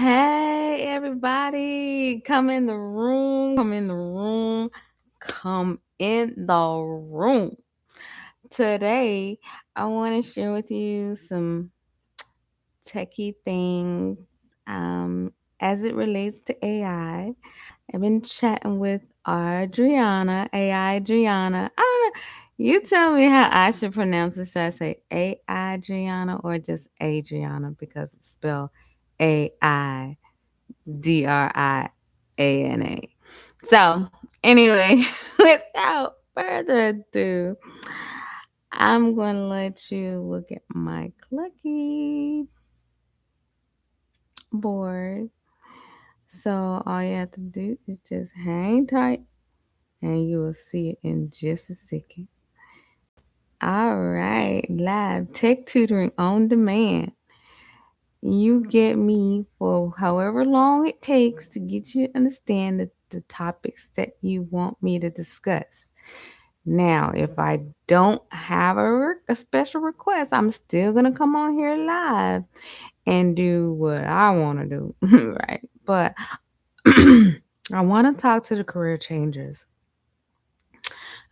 Hey, everybody, come in the room, come in the room, come in the room. Today, I want to share with you some techie things as it relates to AI. I've been chatting with Adriana, AI Adriana. You tell me how I should pronounce it. Should I say AI Adriana or just Adriana because it's spelled Driana? So, anyway, without further ado, I'm going to let you look at my clicky board. So, all you have to do is just hang tight and you will see it in just a second. All right, live Tech Tutoring On Demand. You get me for however long it takes to get you to understand the topics that you want me to discuss. Now, if I don't have a special request, I'm still going to come on here live and do what I want to do, right? But I want to talk to the career changers.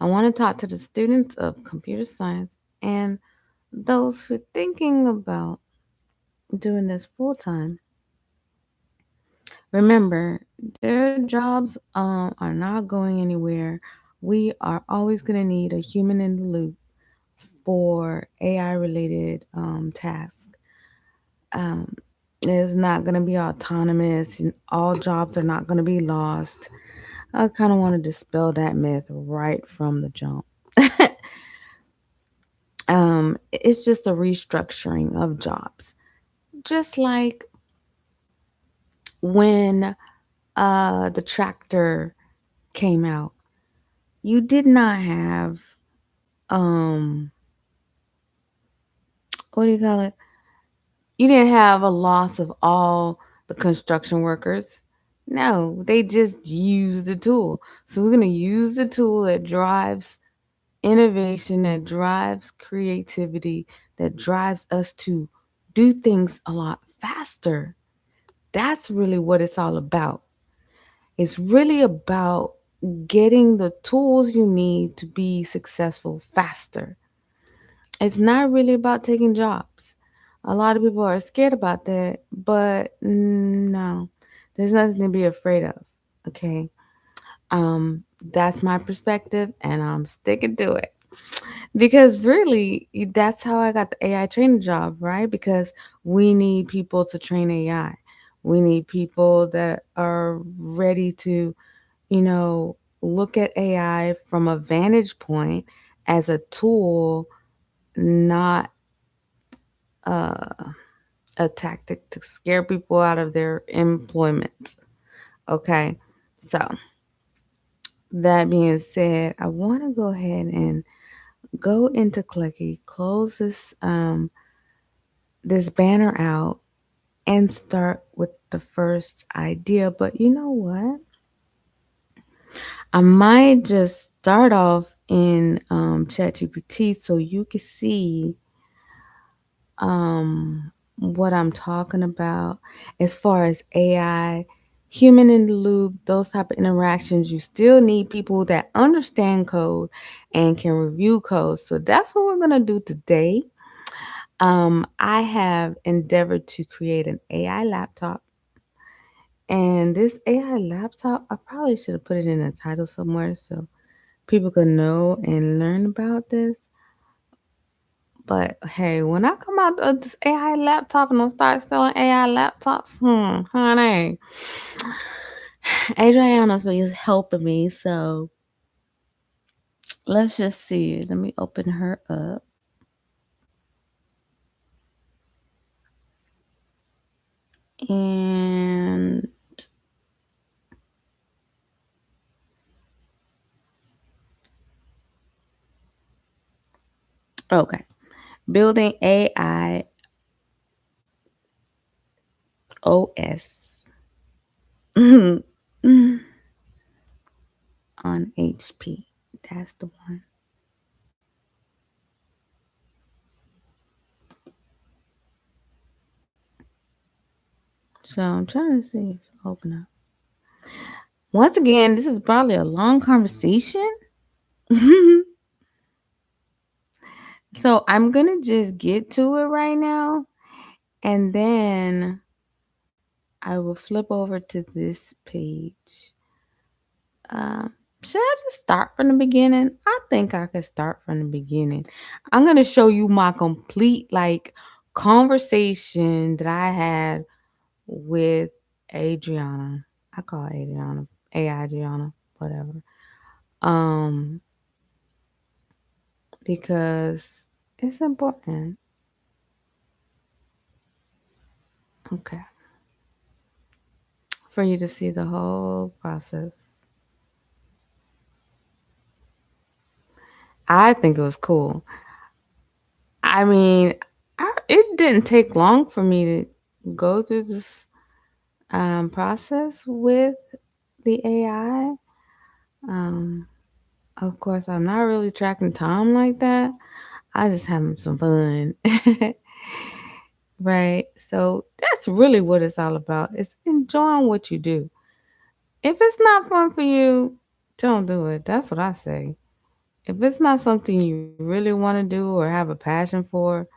I want to talk to the students of computer science and those who are thinking about doing this full time. Remember, their jobs are not going anywhere. We are always going to need a human in the loop for AI related tasks. Um, it's not going to be autonomous, and all jobs are not going to be lost. I kind of want to dispel that myth right from the jump. It's just a restructuring of jobs. Just like when the tractor came out, you did not have um what do you call it? You didn't have a loss of all the construction workers. No, they just used the tool. So we're going to use the tool that drives innovation, that drives creativity, that drives us to do things a lot faster. That's really what it's all about. It's really about getting the tools you need to be successful faster. It's not really about taking jobs. A lot of people are scared about that, but no, there's nothing to be afraid of. Okay. That's my perspective and I'm sticking to it. Because really, that's how I got the AI training job, right? Because we need people to train AI. We need people that are ready to, look at AI from a vantage point as a tool, not a tactic to scare people out of their employment. Okay. So, that being said, I want to go ahead and go into Clicky, close this banner out, and start with the first idea. But you know what? I might just start off in ChatGPT so you can see what I'm talking about as far as AI, human in the loop, those type of interactions. You still need people that understand code and can review code. So that's what we're gonna do today. I have endeavored to create an AI laptop. And this AI laptop, I probably should have put it in a title somewhere so people could know and learn about this. But hey, when I come out of this AI laptop and I start selling AI laptops, honey, Adriana's been helping me. So let's just see. Let me open her up. And okay, building AI OS on HP. That's the one. So I'm trying to see if it open up. Once again, this is probably a long conversation. So I'm gonna just get to it right now, and then I will flip over to this page. Um, should I just start from the beginning? I think I could start from the beginning. I'm gonna show you my complete like conversation that I had with Adriana. I call her Adriana, AI Adriana, whatever. Um, because it's important. Okay, for you to see the whole process. I think it was cool. I mean, it didn't take long for me to go through this process with the AI. Um, of course, I'm not really tracking time like that. I just having some fun. Right. So that's really what it's all about. It's enjoying what you do. If it's not fun for you, don't do it. That's what I say. If it's not something you really want to do or have a passion for,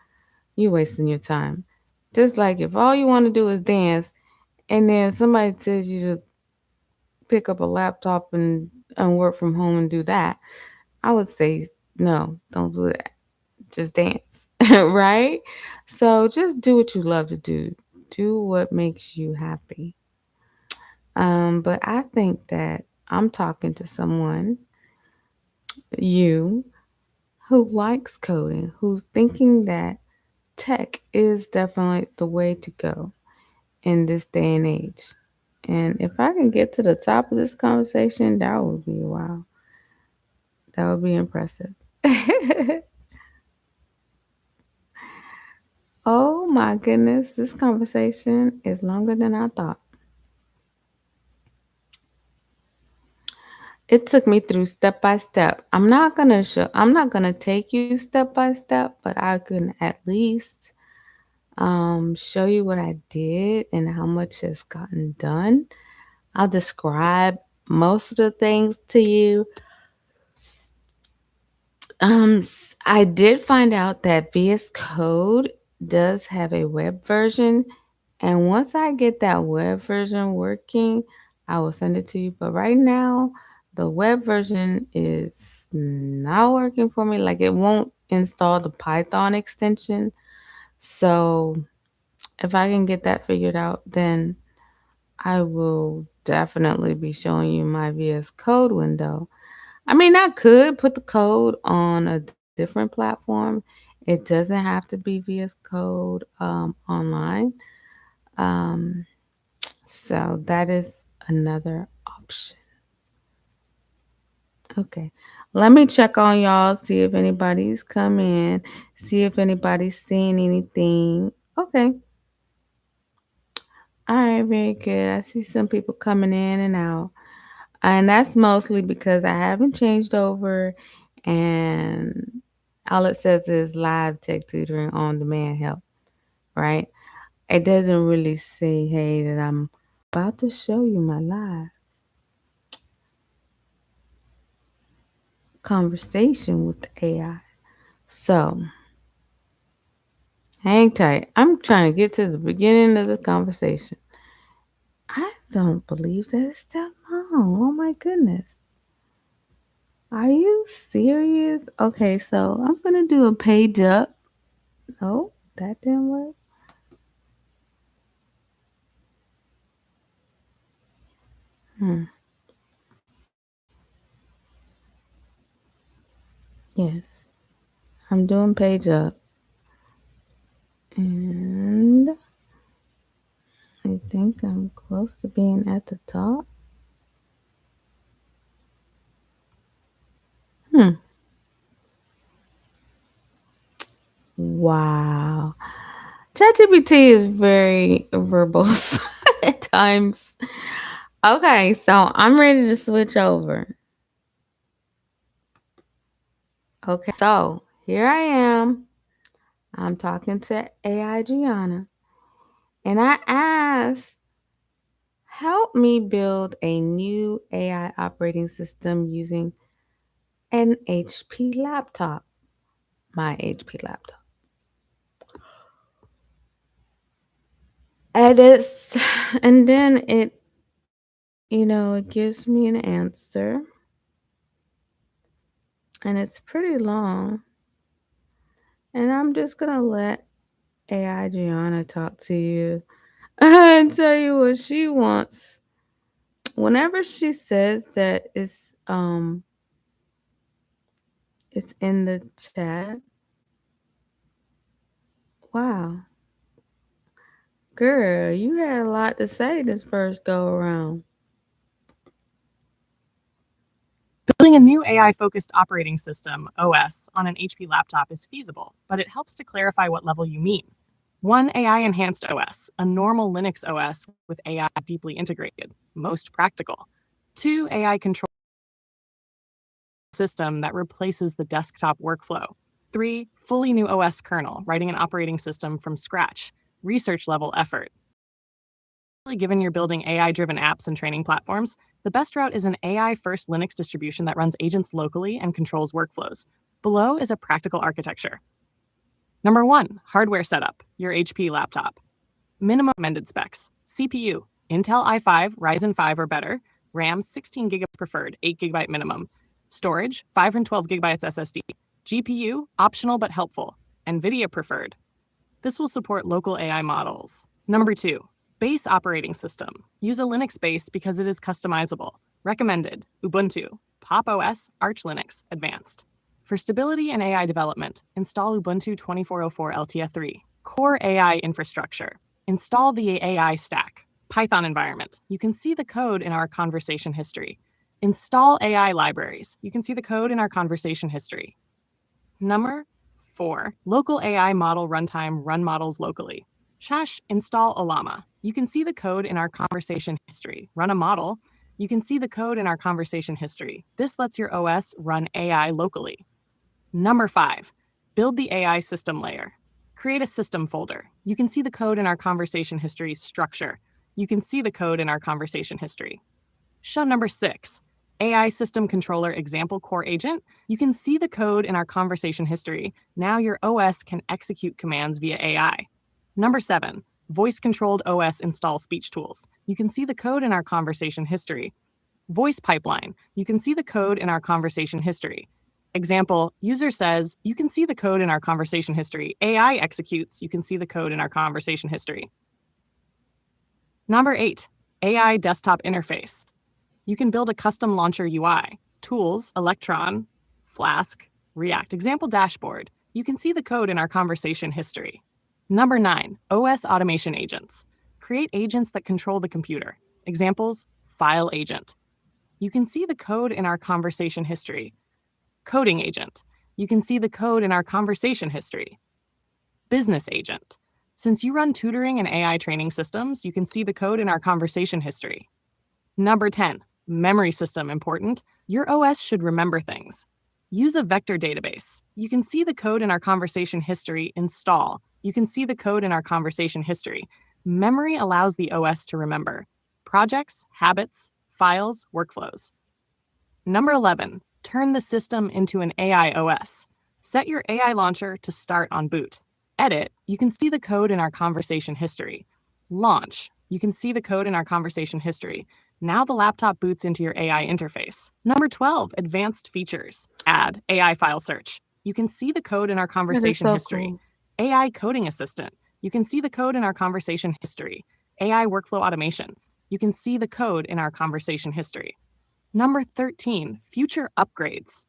you wasting your time. Just like if all you want to do is dance and then somebody tells you to pick up a laptop and work from home and do that, I would say no, don't do that. Just dance. Right? So just do what you love to do. Do what makes you happy. But I think that I'm talking to someone, you, who likes coding, who's thinking that tech is definitely the way to go in this day and age. And if I can get to the top of this conversation, that would be wow. That would be impressive. Oh my goodness, this conversation is longer than I thought. It took me through step by step. I'm not gonna take you step by step, but I can at least show you what I did and how much has gotten done. I'll describe most of the things to you. I did find out that VS Code does have a web version, and once I get that web version working, I will send it to you. But right now, the web version is not working for me. Like it won't install the Python extension. So if I can get that figured out, then I will definitely be showing you my VS Code window. I mean, I could put the code on a different platform. It doesn't have to be VS Code online. Um, so that is another option. Okay. Let me check on y'all, see if anybody's come in, see if anybody's seen anything. Okay. All right, very good. I see some people coming in and out. And that's mostly because I haven't changed over and all it says is live tech tutoring on demand help, right? It doesn't really say, hey, that I'm about to show you my live conversation with the AI. So hang tight. I'm trying to get to the beginning of the conversation. I don't believe that it's that long. Oh my goodness. Are you serious? Okay, so I'm gonna do a page up. Oh, that didn't work. Hmm. Yes, I'm doing page up, and I think I'm close to being at the top. Hmm. Wow. ChatGPT is very verbose at times. Okay, so I'm ready to switch over. Okay, so here I am. I'm talking to AI Gianna, and I asked Help me build a new AI operating system using an HP laptop, my HP laptop. Edits, and then it gives me an answer, and it's pretty long. And I'm just gonna let AI Gianna talk to you and tell you what she wants. Whenever she says that it's in the chat. Wow. Girl, you had a lot to say this first go around. Building a new AI-focused operating system, OS, on an HP laptop is feasible, but it helps to clarify what level you mean. 1. AI-enhanced OS, a normal Linux OS with AI deeply integrated, most practical. 2. AI control system that replaces the desktop workflow. 3. Fully new OS kernel, writing an operating system from scratch, research-level effort. Given you're building AI-driven apps and training platforms, the best route is an AI-first Linux distribution that runs agents locally and controls workflows. Below is a practical architecture. Number 1, hardware setup, your HP laptop. Minimum recommended specs: CPU, Intel i5, Ryzen 5 or better, RAM 16 GB preferred, 8 GB minimum. Storage, 5 and 12 GB SSD. GPU, optional but helpful, NVIDIA preferred. This will support local AI models. Number 2, base operating system. Use a Linux base because it is customizable. Recommended: Ubuntu, Pop! OS, Arch Linux, Advanced. For stability and AI development, install Ubuntu 2404 LTS3. Core AI infrastructure. Install the AI stack. Python environment. You can see the code in our conversation history. Install AI libraries. You can see the code in our conversation history. Number 4, local AI model runtime, run models locally. Install Olama. You can see the code in our conversation history. Run a model. You can see the code in our conversation history. This lets your OS run AI locally. Number 5, build the AI system layer. Create a system folder. You can see the code in our conversation history structure. You can see the code in our conversation history. Number 6, AI system controller example core agent. You can see the code in our conversation history. Now your OS can execute commands via AI. Number 7, voice-controlled OS install speech tools. You can see the code in our conversation history. Voice pipeline. You can see the code in our conversation history. Example, user says, you can see the code in our conversation history. AI executes, you can see the code in our conversation history. Number 8, AI desktop interface. You can build a custom launcher UI. Tools, Electron, Flask, React. Example dashboard. You can see the code in our conversation history. Number 9, OS automation agents. Create agents that control the computer. Examples, file agent. You can see the code in our conversation history. Coding agent. You can see the code in our conversation history. Business agent. Since you run tutoring and AI training systems, you can see the code in our conversation history. Number 10, memory system important. Your OS should remember things. Use a vector database. You can see the code in our conversation history. Install. You can see the code in our conversation history. Memory allows the OS to remember projects, habits, files, workflows. Number 11, turn the system into an AI OS. Set your AI launcher to start on boot. Edit. You can see the code in our conversation history. Launch. You can see the code in our conversation history. Now the laptop boots into your AI interface. Number 12, advanced features. Add AI file search. You can see the code in our conversation history. Cool. AI coding assistant. You can see the code in our conversation history. AI workflow automation. You can see the code in our conversation history. Number 13, future upgrades.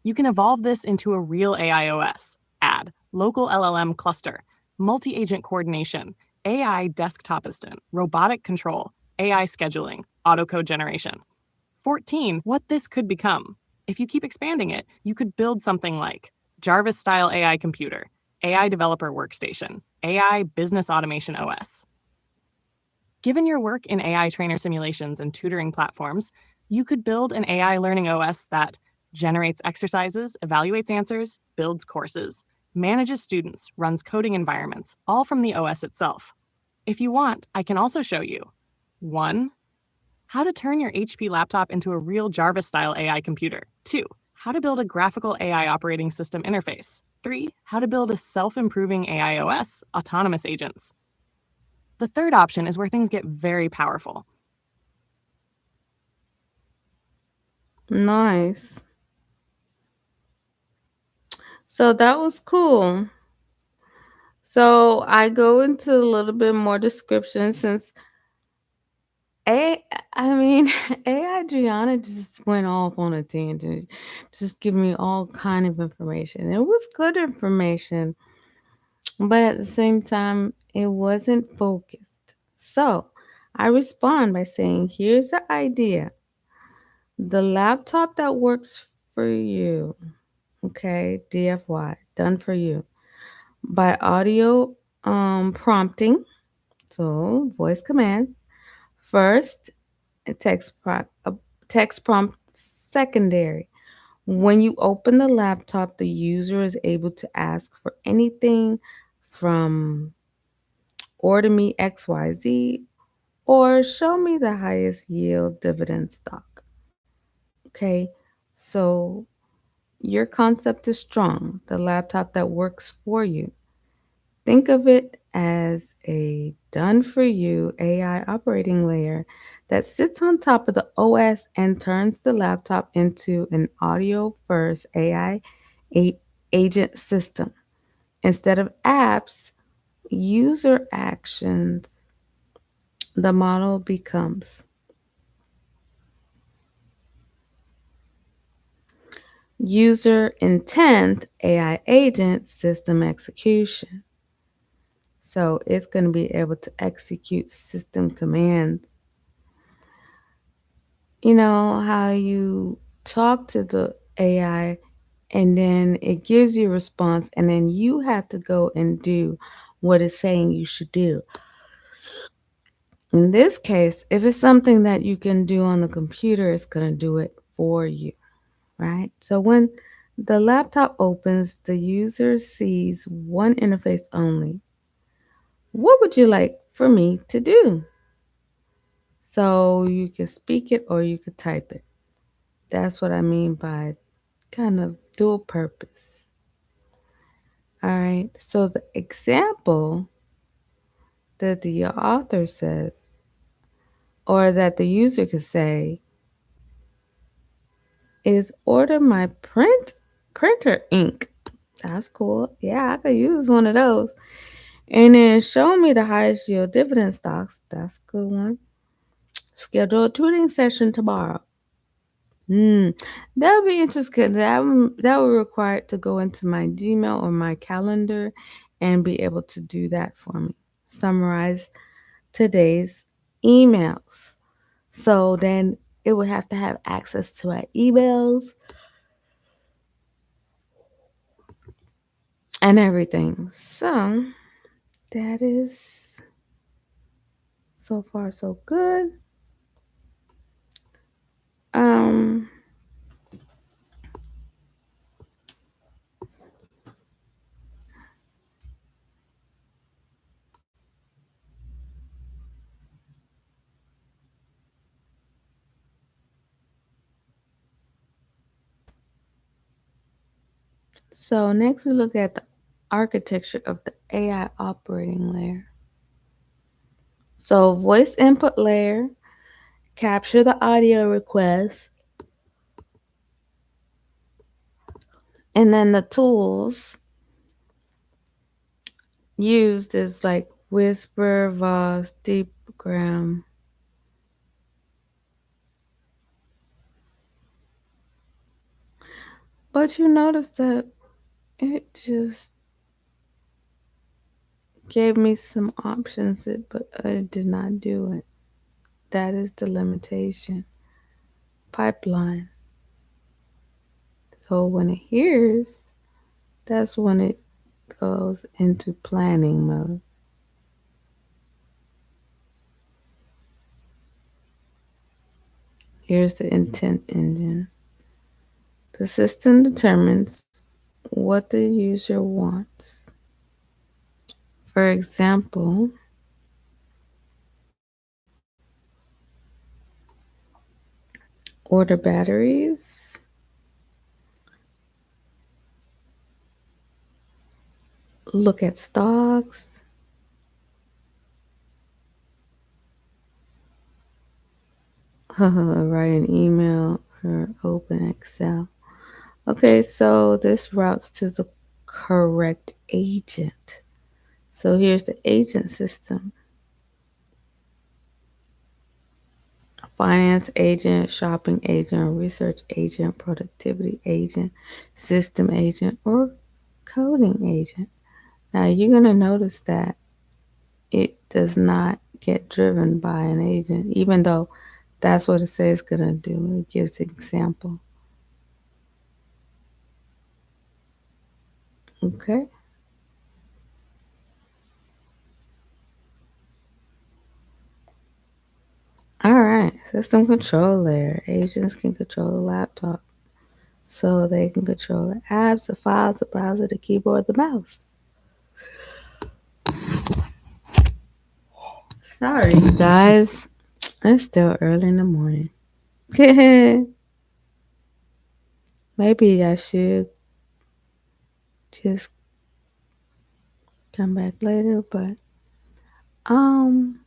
You can evolve this into a real AI OS. Add local LLM cluster, multi-agent coordination, AI desktop assistant, robotic control, AI scheduling, autocode generation. 14, what this could become. If you keep expanding it, you could build something like Jarvis-style AI computer, AI developer workstation, AI business automation OS. Given your work in AI trainer simulations and tutoring platforms, you could build an AI learning OS that generates exercises, evaluates answers, builds courses, manages students, runs coding environments, all from the OS itself. If you want, I can also show you 1. How to turn your HP laptop into a real Jarvis-style AI computer. 2. How to build a graphical AI operating system interface. 3. How to build a self-improving AI OS, autonomous agents. The third option is where things get very powerful. Nice. So that was cool. So I go into a little bit more description since A I mean AI Gianna just went off on a tangent, just giving me all kind of information. It was good information, but at the same time, it wasn't focused. So I respond by saying, here's the idea. The laptop that works for you, okay, DFY, done for you, by audio prompting, so voice commands. First, a text prompt secondary. When you open the laptop, the user is able to ask for anything from order me XYZ or show me the highest yield dividend stock. Okay, so your concept is strong, the laptop that works for you. Think of it as a done for you AI operating layer that sits on top of the OS and turns the laptop into an audio first AI agent system. Instead of apps, user actions, the model becomes user intent AI agent system execution. So it's going to be able to execute system commands. You know how you talk to the AI and then it gives you a response, and then you have to go and do what it's saying you should do. In this case, if it's something that you can do on the computer, it's going to do it for you, right? So when the laptop opens, the user sees one interface only. What would you like for me to do? So you can speak it or you could type it. That's what I mean by kind of dual purpose. All right. So the example that the author says, or that the user could say, is order my printer ink. That's cool. Yeah, I could use one of those. And then show me the highest yield dividend stocks. That's a good one. Schedule a tutoring session tomorrow. Hmm, that would be interesting. That would require it to go into my Gmail or my calendar and be able to do that for me. Summarize today's emails. So then it would have to have access to my emails and everything. So that is so far so good. Um so next we look at the architecture of the AI operating layer. So voice input layer, capture the audio request, and then the tools used is like Whisper, Voz, Deepgram. But you notice that it just gave me some options, but I did not do it. That is the limitation. Pipeline. So when it hears, that's when it goes into planning mode. Here's the intent engine. The system determines what the user wants. For example, order batteries, look at stocks, write an email, or open Excel. Okay, so this routes to the correct agent. So here's the agent system: finance agent, shopping agent, research agent, productivity agent, system agent, or coding agent. Now you're going to notice that it does not get driven by an agent, even though that's what it says it's going to do. It gives an example. Okay. All right. System control layer. Agents can control the laptop. So they can control the apps, the files, the browser, the keyboard, the mouse. Sorry, you guys. It's still early in the morning. Maybe I should just come back later, but um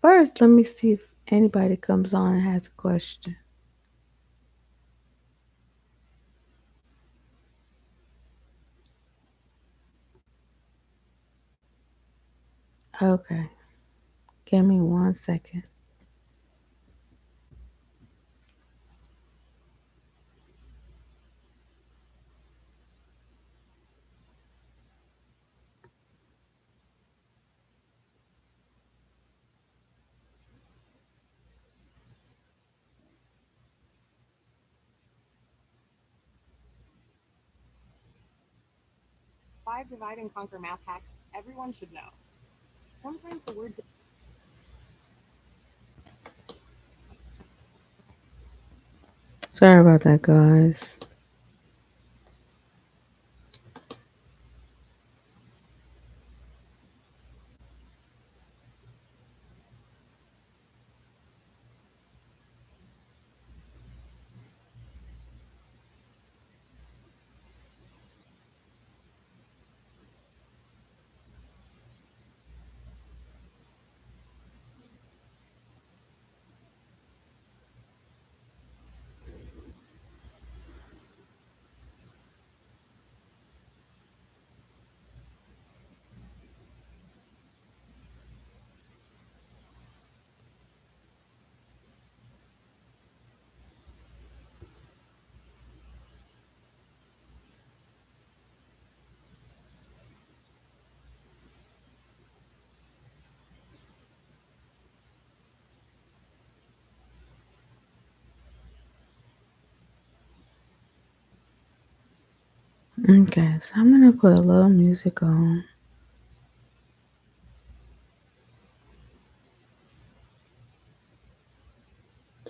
first let me see if anybody comes on and has a question. Okay. Give me 1 second. Five divide and conquer math hacks everyone should know. Sometimes the word Sorry about that, guys. Okay, so I'm gonna put a little music on.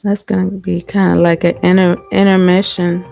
That's gonna be kind of like an intermission.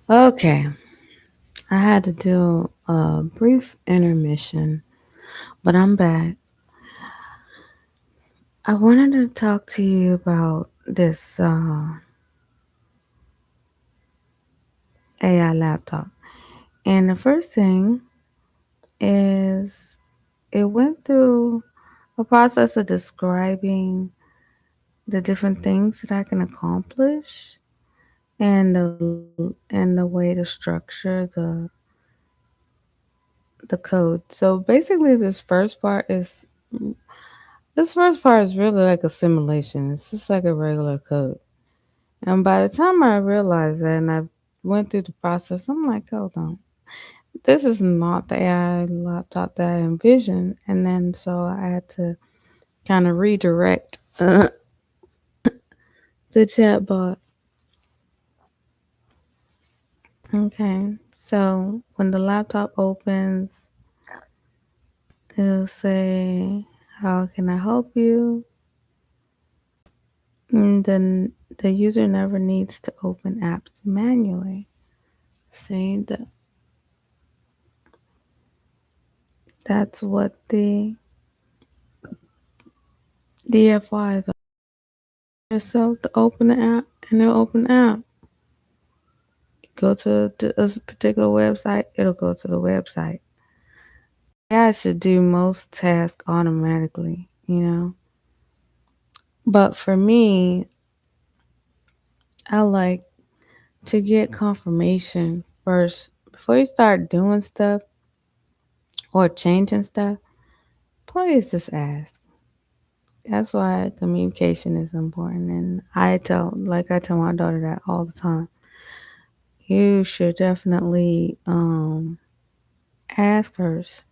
Okay, I had to do a brief intermission, but I'm back. I wanted to talk to you about this AI laptop. And the first thing is it went through a process of describing the different things that I can accomplish and the way to structure the code. So basically this first part is really like a simulation. It's just like a regular code. And by the time I realized that and I went through the process, I'm like, hold on. This is not the AI laptop that I envisioned. And then so I had to kind of redirect the chatbot. Okay. So when the laptop opens, it'll say, how can I help you? And then the user never needs to open apps manually. See, that's what the DFI is. Yourself to open the app and it'll open the app. Go to a particular website, it'll go to the website. AI should do most tasks automatically. But for me, I like to get confirmation first before you start doing stuff or changing stuff. Please just ask. That's why communication is important, and I tell my daughter that all the time. You should definitely ask first.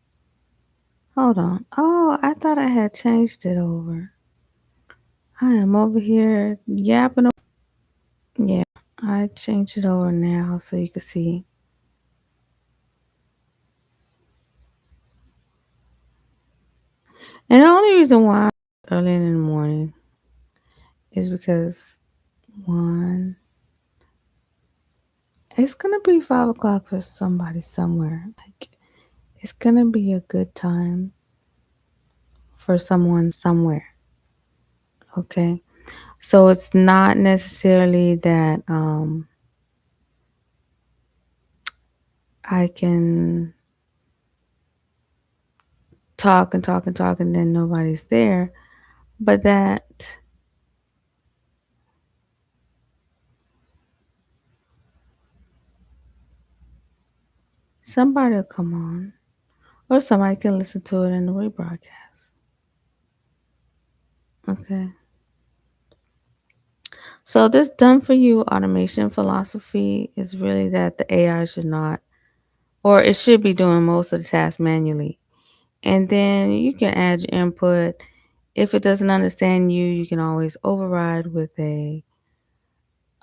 Hold on. Oh, I thought I had changed it over. I am over here yapping. Yeah, I changed it over now so you can see. And the only reason why I'm early in the morning is because one, it's gonna be 5 o'clock for somebody somewhere. Like it's gonna be a good time for someone somewhere. Okay. So it's not necessarily that I can talk and talk and talk and then nobody's there, but that somebody will come on or somebody can listen to it in the rebroadcast. Okay. So this done for you automation philosophy is really that the AI should not, or it should be doing most of the tasks manually. And then you can add your input. If it doesn't understand you, you can always override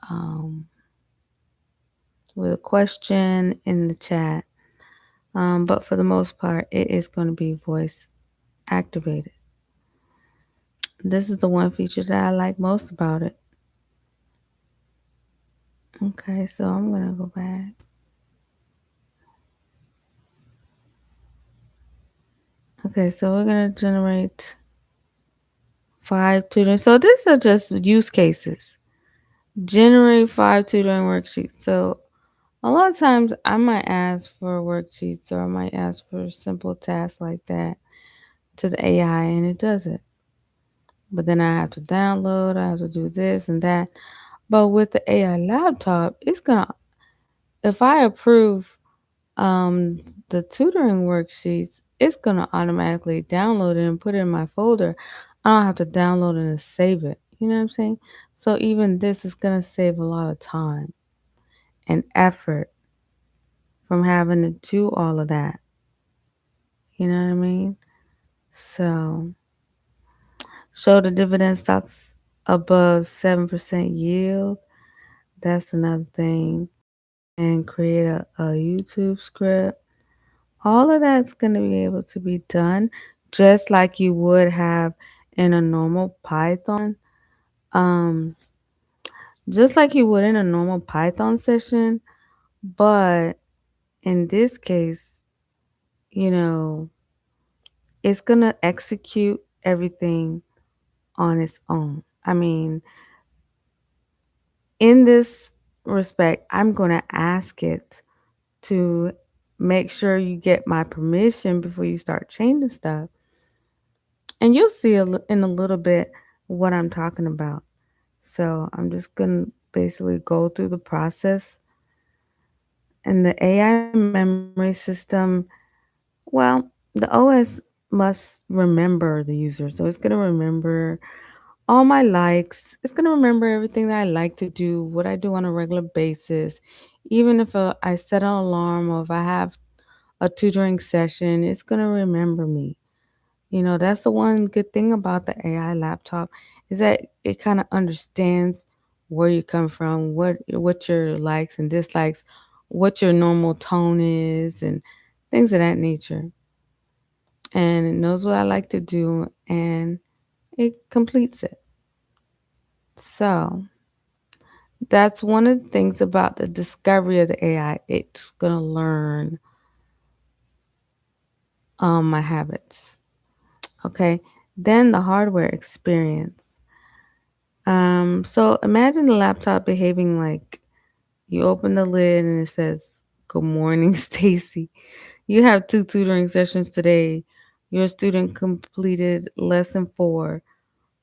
um, with a question in the chat. But for the most part, it is going to be voice activated. This is the one feature that I like most about it. Okay, so I'm going to go back. Okay, so we're going to generate 5 tutoring. So these are just use cases. Generate 5 tutoring worksheets. So a lot of times I might ask for worksheets or I might ask for simple tasks like that to the AI and it does it. But then I have to download, I have to do this and that. But with the AI laptop, it's gonna if I approve um, the tutoring worksheets, it's gonna automatically download it and put it in my folder. I don't have to download it and save it. You know what I'm saying? So even this is gonna save a lot of time and effort from having to do all of that. You know what I mean? So show the dividend stocks above 7% yield. That's another thing. And create a YouTube script. All of that's going to be able to be done just like you would have in a normal Python. Um, just like you would in a normal Python session. But in this case, you know, it's going to execute everything on its own. I mean, in this respect, I'm going to ask it to make sure you get my permission before you start changing stuff. And you'll see in a little bit what I'm talking about. So I'm just going to basically go through the process. And the AI memory system, well, the OS must remember the user. So it's going to remember all my likes. It's going to remember everything that I like to do, what I do on a regular basis. Even if I set an alarm or if I have a tutoring session, it's going to remember me. You know, that's the one good thing about the AI laptop is that it kind of understands where you come from, what your likes and dislikes, what your normal tone is and things of that nature. And it knows what I like to do and it completes it. So, that's one of the things about the discovery of the AI. It's going to learn my habits. Okay. Then the hardware experience. So imagine the laptop behaving like you open the lid and it says, "Good morning, Stacy. You have two tutoring sessions today. Your student completed lesson 4.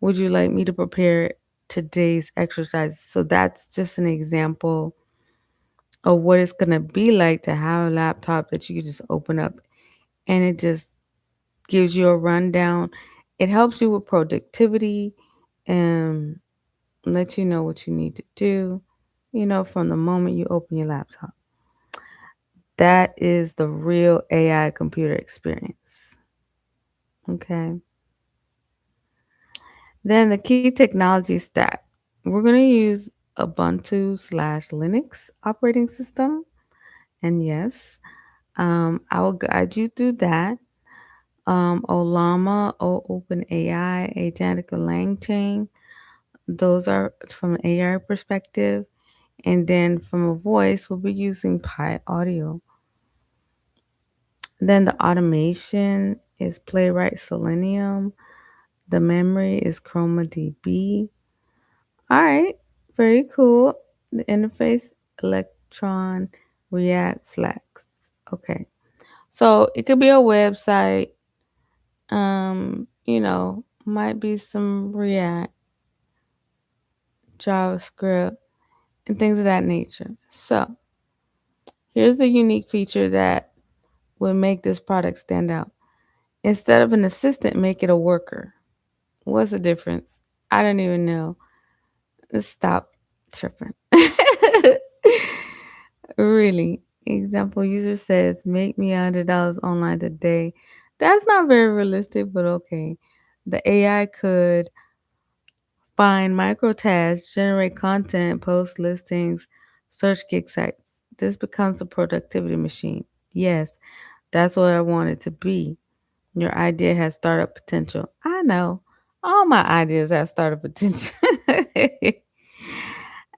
Would you like me to prepare today's exercises?" So that's just an example of what it's gonna be like to have a laptop that you can just open up and it just gives you a rundown. It helps you with productivity and let you know what you need to do, from the moment you open your laptop. That is the real AI computer experience. Okay. Then the key technology stack. We're going to use Ubuntu slash Linux operating system. And yes, I will guide you through that. Olama, OpenAI, Agentic LangChain. Those are from an AI perspective. And then from a voice, we'll be using Pi Audio. Then the automation is Playwright Selenium. The memory is Chroma DB. All right, very cool. The interface, Electron React Flex. Okay. So it could be a website, might be some React, JavaScript, and things of that nature. So here's the unique feature that would make this product stand out. Instead of an assistant, make it a worker. What's the difference? I don't even know. Let's stop tripping. Really. Example user says, make me $100 online today. That's not very realistic, but okay. The AI could find micro tasks, generate content, post listings, search gig sites. This becomes a productivity machine. Yes, that's what I want it to be. Your idea has startup potential. I know. All my ideas have startup potential.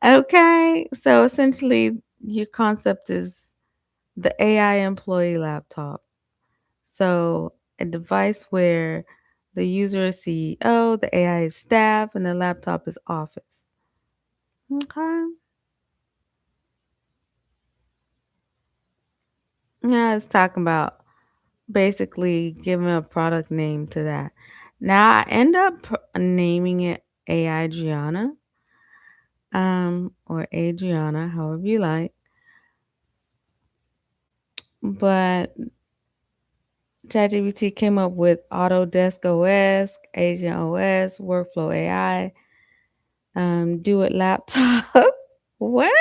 Okay. So essentially, your concept is the AI employee laptop. So a device where the user is CEO, the AI is staff, and the laptop is office. Okay. Yeah, it's talking about basically giving a product name to that. Now I end up naming it AI Gianna, or Adriana, however you like. but ChatGPT came up with Autodesk OS, Agent OS, Workflow AI, Do It Laptop. What?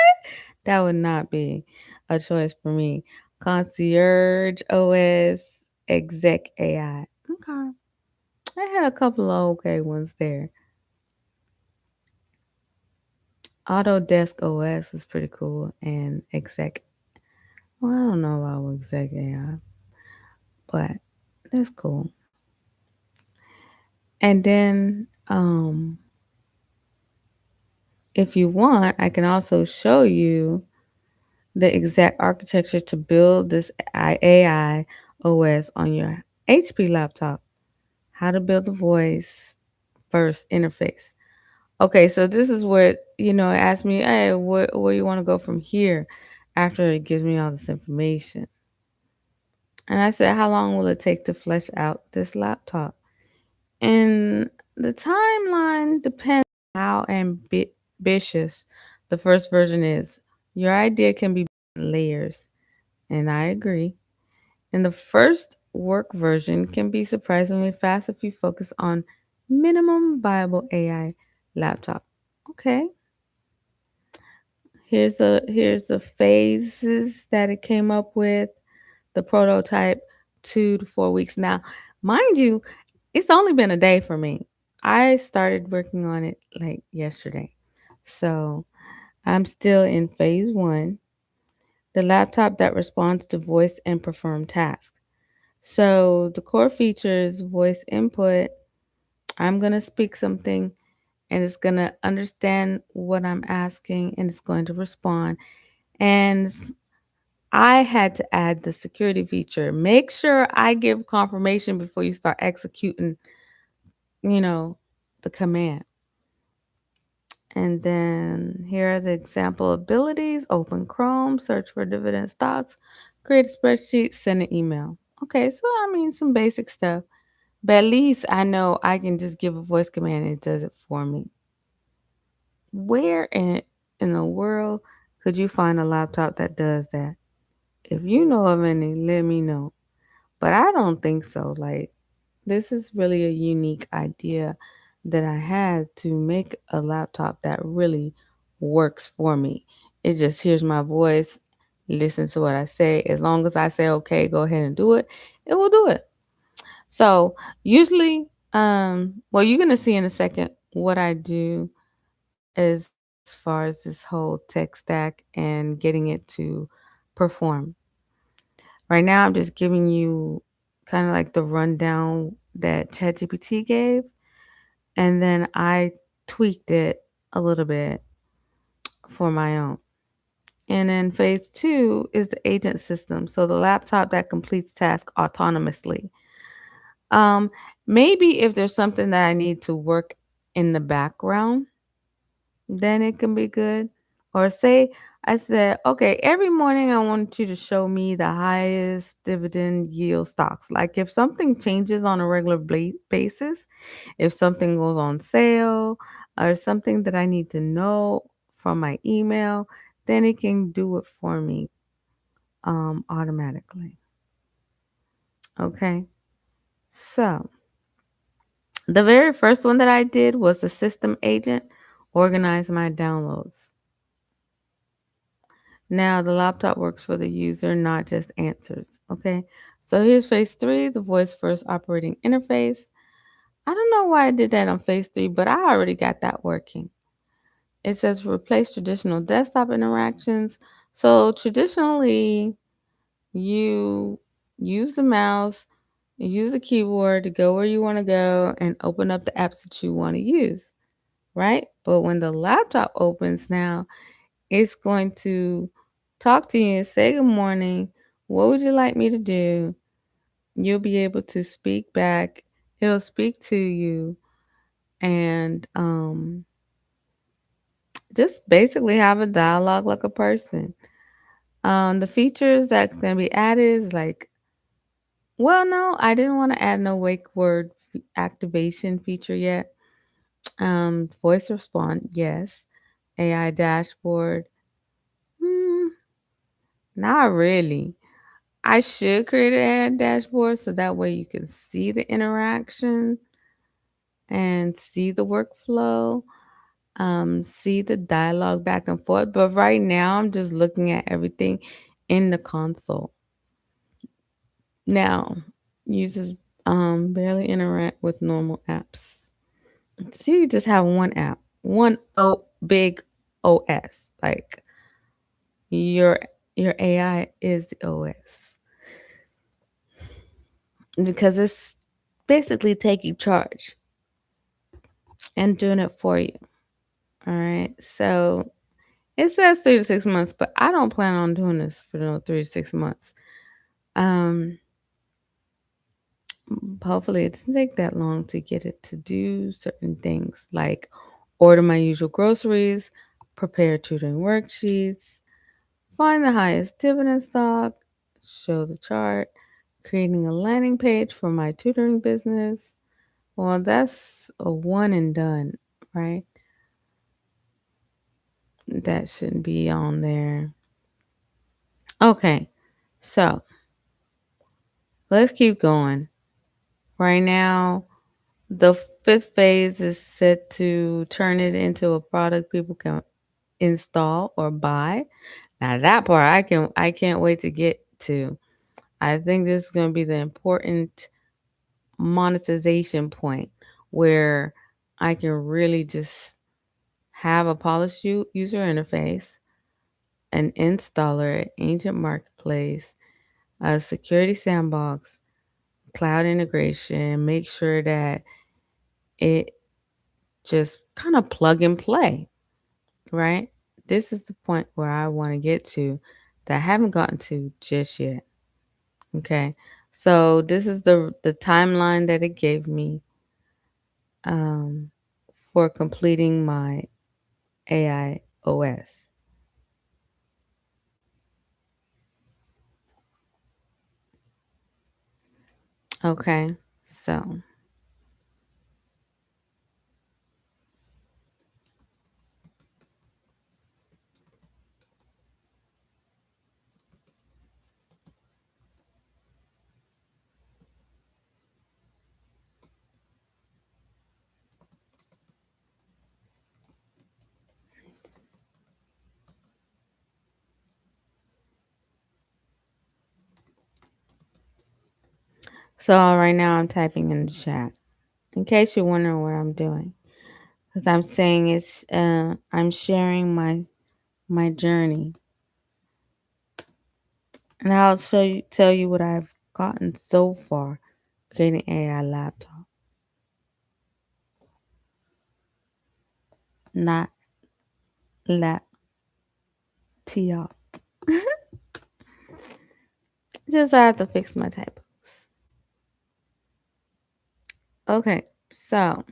That would not be a choice for me. Concierge OS, Exec AI. Okay. I had a couple of okay ones there. Autodesk OS is pretty cool, and Exec. Well, I don't know about Exec AI, but that's cool. And then, if you want, I can also show you the exact architecture to build this AI OS on your HP laptop. How to build the voice first interface. Okay, so this is where, it asks me, hey, where you want to go from here after it gives me all this information. And I said, how long will it take to flesh out this laptop? And the timeline depends on how ambitious the first version is. Your idea can be in layers, and I agree. And the first work version can be surprisingly fast if you focus on minimum viable AI laptop. Okay, here's the phases that it came up with. The prototype, 2 to 4 weeks. Now, mind you, it's only been a day for me. I started working on it like yesterday. So I'm still in phase one, the laptop that responds to voice and perform tasks. So the core features voice input. I'm going to speak something and it's going to understand what I'm asking and it's going to respond. And I had to add the security feature. Make sure I give confirmation before you start executing, you know, the command. And then here are the example abilities. Open Chrome, search for dividend stocks, create a spreadsheet, send an email. Okay, so I mean some basic stuff. But at least I know I can just give a voice command and it does it for me. Where in the world could you find a laptop that does that? If you know of any, let me know. But I don't think so. Like, this is really a unique idea that I had to make a laptop that really works for me. It just hears my voice, listens to what I say. As long as I say, okay, go ahead and do it, it will do it. So, usually, well, you're going to see in a second what I do as far as this whole tech stack and getting it to perform. Right now, I'm just giving you kind of like the rundown that ChatGPT gave, and then I tweaked it a little bit for my own. And then phase two is the agent system. So the laptop that completes tasks autonomously. Um, Maybe if there's something that I need to work in the background, then it can be good. Or say I said, okay, every morning I want you to show me the highest dividend yield stocks. Like if something changes on a regular basis, if something goes on sale or something that I need to know from my email, then it can do it for me automatically. Okay. So the very first one that I did was the system agent organize my downloads. Now the laptop works for the user, not just answers. Okay. So here's phase three, the voice first operating interface. I don't know why I did that on phase three, but I already got that working. It says replace traditional desktop interactions. So traditionally, you use the mouse, you use the keyboard to go where you want to go and open up the apps that you want to use, right? But when the laptop opens now, it's going to talk to you and say good morning. What would you like me to do? You'll be able to speak back. It'll speak to you and just basically have a dialogue like a person. The features that's gonna be added is like, well, no, I didn't want to add no wake word activation feature yet. Voice respond, yes. AI dashboard, hmm, not really. I should create an ad dashboard so that way you can see the interaction and see the workflow, see the dialogue back and forth. But right now, I'm just looking at everything in the console. Now, users barely interact with normal apps. So you just have one app, one big OS. Like your your AI is the OS because it's basically taking charge and doing it for you. All right. So it says 3 to 6 months, but I don't plan on doing this for no 3 to 6 months. Um, Hopefully it doesn't take that long to get it to do certain things like order my usual groceries, prepare tutoring worksheets, find the highest dividend stock, show the chart, creating a landing page for my tutoring business. Well, that's a one and done, right? That shouldn't be on there. Okay, so let's keep going. Right now, the fifth phase is set to turn it into a product people can install or buy. Now that part I can't wait to get to. I think this is going to be the important monetization point where I can really just have a polished user interface, an installer, agent marketplace, a security sandbox, cloud integration, make sure that it just kind of plug and play, right? This is the point where I want to get to that I haven't gotten to just yet. Okay. So this is the timeline that it gave me um, for completing my AI OS. Okay. So right now I'm typing in the chat. In case you're wondering what I'm doing, because I'm saying I'm sharing my journey, and I'll tell you what I've gotten so far creating AI laptop, not laptop. Just I have to fix my typos. Okay, so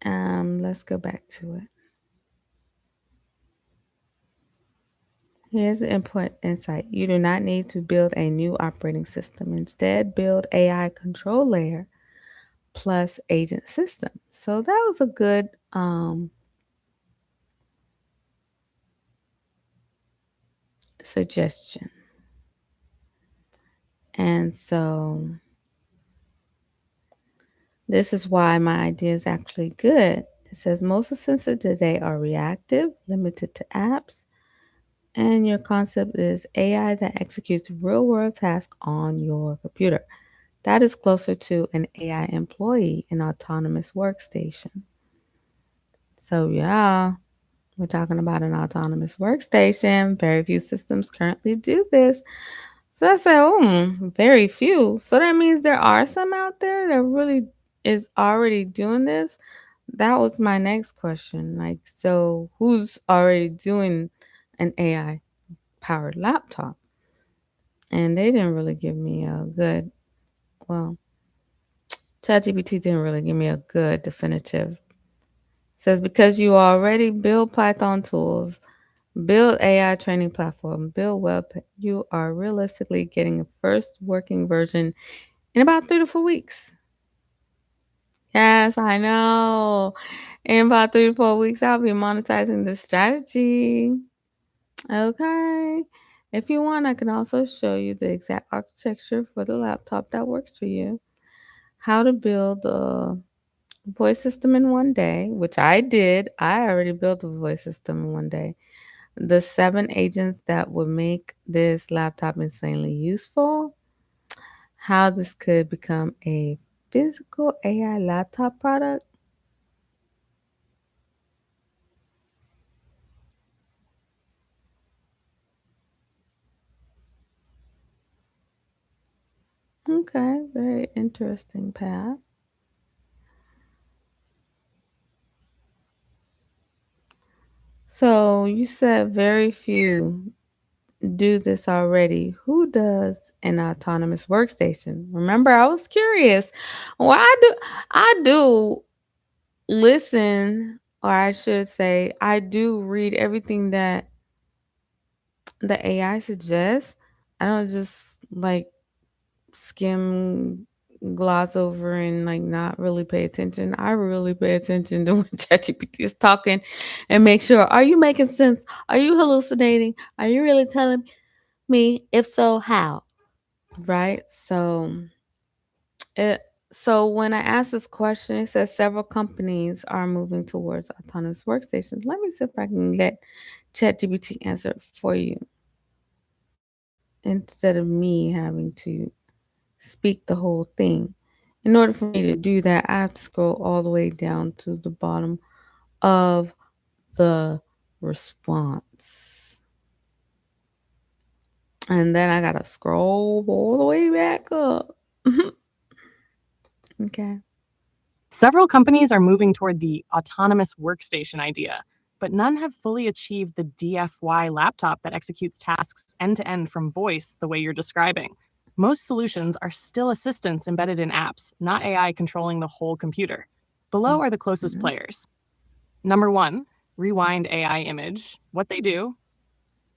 let's go back to it. Here's the input insight. You do not need to build a new operating system. Instead, build AI control layer plus agent system. So that was a good suggestion. And so this is why my idea is actually good. It says most assistants today are reactive, limited to apps, and your concept is AI that executes real world tasks on your computer. That is closer to an AI employee, an autonomous workstation. So, yeah, we're talking about an autonomous workstation. Very few systems currently do this. So I said, very few. So that means there are some out there that really is already doing this. That was my next question. Like, so who's already doing an AI powered laptop? And they didn't really give me a good, well, ChatGPT didn't really give me a good definitive. It says because you already build Python tools, build AI training platform, build web, you are realistically getting a first working version in about 3 to 4 weeks. Yes, I know. In about 3 to 4 weeks, I'll be monetizing this strategy. Okay. If you want, I can also show you the exact architecture for the laptop that works for you. How to build a voice system in one day, which I did. I already built a voice system in one day. The 7 agents that would make this laptop insanely useful. How this could become a physical AI laptop product. Okay, very interesting path. So you said very few do this already. Who does an autonomous workstation? Remember, I was curious. Why I do listen, or I should say, I do read everything that the AI suggests. I don't just like skim, gloss over, and like not really pay attention. I really pay attention to when ChatGPT is talking and make sure, are you making sense? Are you hallucinating? Are you really telling me? If so, how? Right? It so when I asked this question, it says several companies are moving towards autonomous workstations. Let me see if I can let ChatGPT answer it for you instead of me having to speak the whole thing. In order for me to do that, I have to scroll all the way down to the bottom of the response. And then I gotta scroll all the way back up. Okay. Several companies are moving toward the autonomous workstation idea, but none have fully achieved the DFY laptop that executes tasks end to end from voice the way you're describing. Most solutions are still assistants embedded in apps, not AI controlling the whole computer. Below are the closest Mhm. players. Number one, Rewind AI Image. What they do?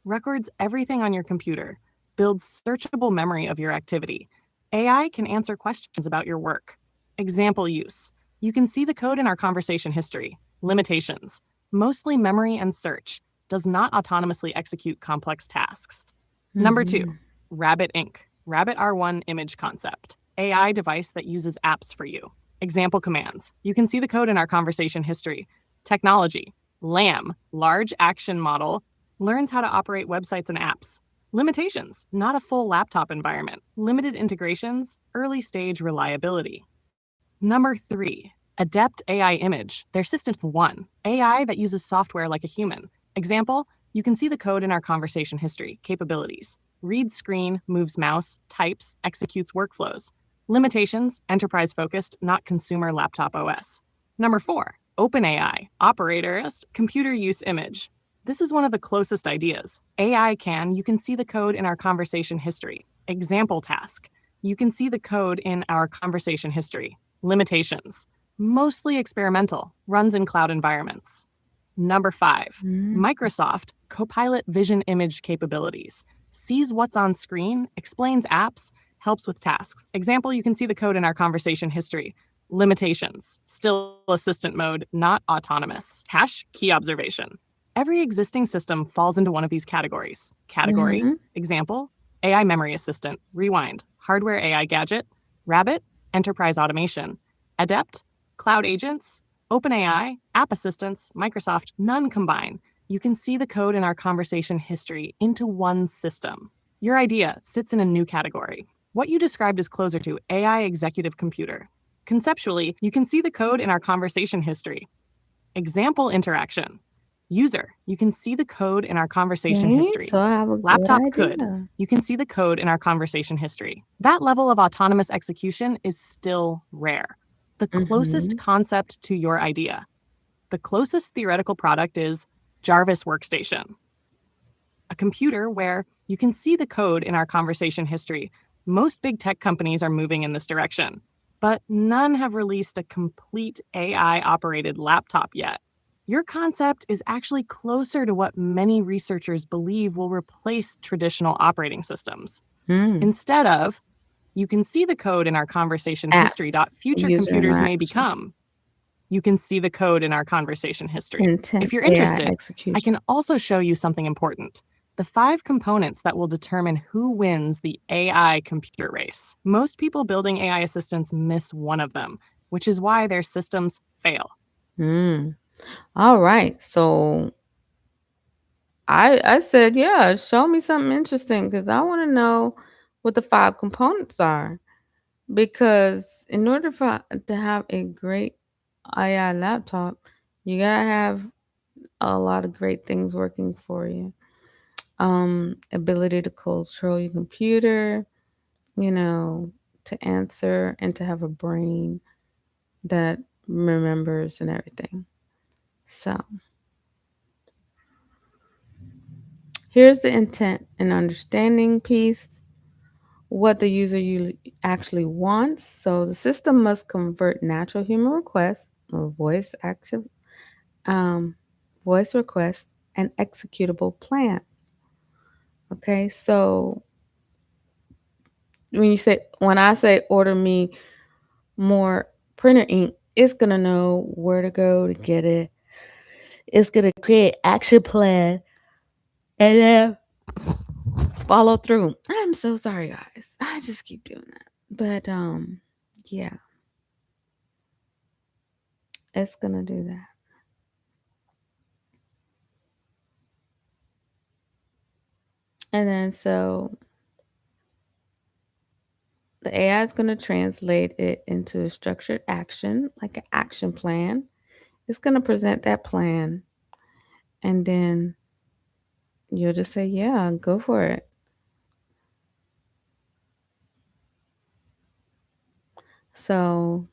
Records everything on your computer, builds searchable memory of your activity. AI can answer questions about your work. Example use. You can see the code in our conversation history. Limitations. Mostly memory and search. Does not autonomously execute complex tasks. Number two, Mhm. Rabbit Inc. Rabbit R1 image concept. AI device that uses apps for you. Example commands. You can see the code in our conversation history. Technology. LAM, large action model, learns how to operate websites and apps. Limitations, not a full laptop environment. Limited integrations, early stage reliability. Number three, Adept AI Image, their System 1, AI that uses software like a human. Example, you can see the code in our conversation history, capabilities. Reads screen, moves mouse, types, executes workflows. Limitations, enterprise focused, not consumer laptop OS. Number four, OpenAI, operatorist, computer use image. This is one of the closest ideas. AI you can see the code in our conversation history. Example task, you can see the code in our conversation history. Limitations, mostly experimental, runs in cloud environments. Number five, Mhm. Microsoft Copilot Vision Image capabilities. Sees what's on screen, explains apps, helps with tasks. Example, you can see the code in our conversation history. Limitations, still assistant mode, not autonomous. Hash key observation. Every existing system falls into one of these categories. Category, Mhm. example, AI memory assistant, rewind, hardware AI gadget, Rabbit, enterprise automation, Adept, cloud agents, OpenAI, app assistants, Microsoft, none combine. You can see the code in our conversation history into one system. Your idea sits in a new category. What you described is closer to AI executive computer. Conceptually, you can see the code in our conversation history. Example interaction. User, you can see the code in our conversation Okay, history. so I have a good Laptop could, idea. you can see the code in our conversation history. That level of autonomous execution is still rare. The closest Mhm. concept to your idea. The closest theoretical product is Jarvis Workstation, a computer where you can see the code in our conversation history. Most big tech companies are moving in this direction, but none have released a complete AI operated laptop yet. Your concept is actually closer to what many researchers believe will replace traditional operating systems. Mm. Instead of, you can see the code in our conversation history. Apps, Future user computers may interaction, become, you can see the code in our conversation history. If intent, you're AI interested, I execution. can also show you something important. The 5 components that will determine who wins the AI computer race. Most people building AI assistants miss one of them, which is why their systems fail. Hmm. All right. So I said, yeah, show me something interesting because I want to know what the five components are. Because in order for to have a great AI laptop, you gotta have a lot of great things working for you. Ability to control your computer, you know, to answer and to have a brain that remembers and everything. So here's the intent and understanding piece. What the user actually wants. So the system must convert natural human requests or um, voice requests and executable plans. Okay, so when I say order me more printer ink, it's gonna know where to go to get it. It's gonna create action plan and then follow through. I'm so sorry, guys. I just keep doing that, but yeah, it's gonna do that. And then so the AI is going to translate it into a structured action, like an action plan. It's going to present that plan, and then you'll just say, yeah, go for it. So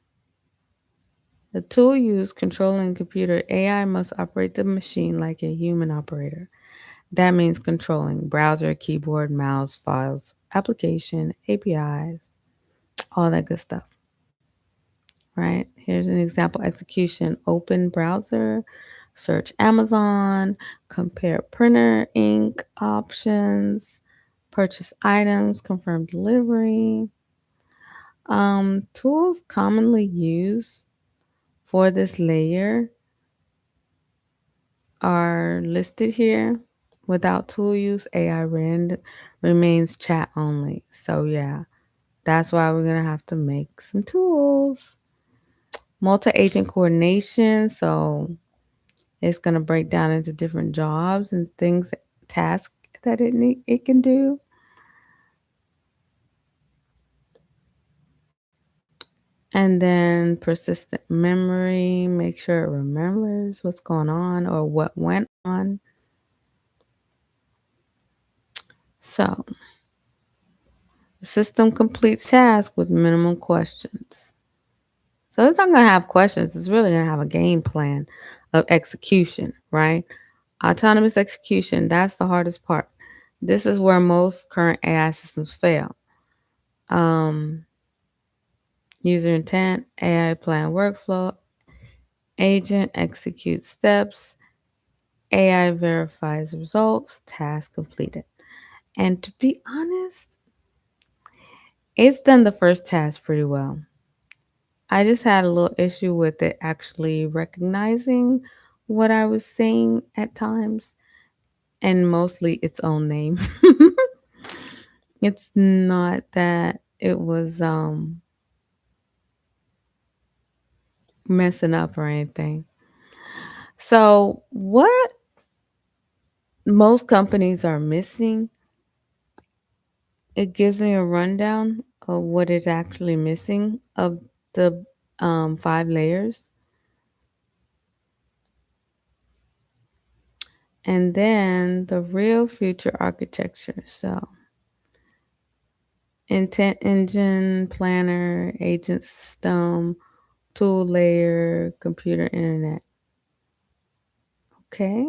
the tool used controlling computer AI must operate the machine like a human operator. That means controlling browser, keyboard, mouse, files, application, APIs, all that good stuff. Right? Here's an example execution: open browser, search Amazon, compare printer ink options, purchase items, confirm delivery. Tools commonly used for this layer are listed here. Without tool use, remains chat only. So, yeah, that's why we're going to have to make some tools. Multi agent coordination. So, it's going to break down into different jobs and things, tasks that it can do. And then persistent memory, make sure it remembers what's going on or what went on. So the system completes tasks with minimum questions. So it's not going to have questions. It's really going to have a game plan of execution, right? Autonomous execution, that's the hardest part. This is where most current AI systems fail. Um, User intent, AI plan workflow, agent executes steps, AI verifies results, task completed. And to be honest, it's done the first task pretty well. I just had a little issue with it actually recognizing what I was saying at times, and mostly its own name. It's not that it was messing up or anything. So, what most companies are missing, it gives me a rundown of what is actually missing of the five layers. And then the real future architecture. So, intent engine, planner, agent system, tool layer, computer internet. Okay.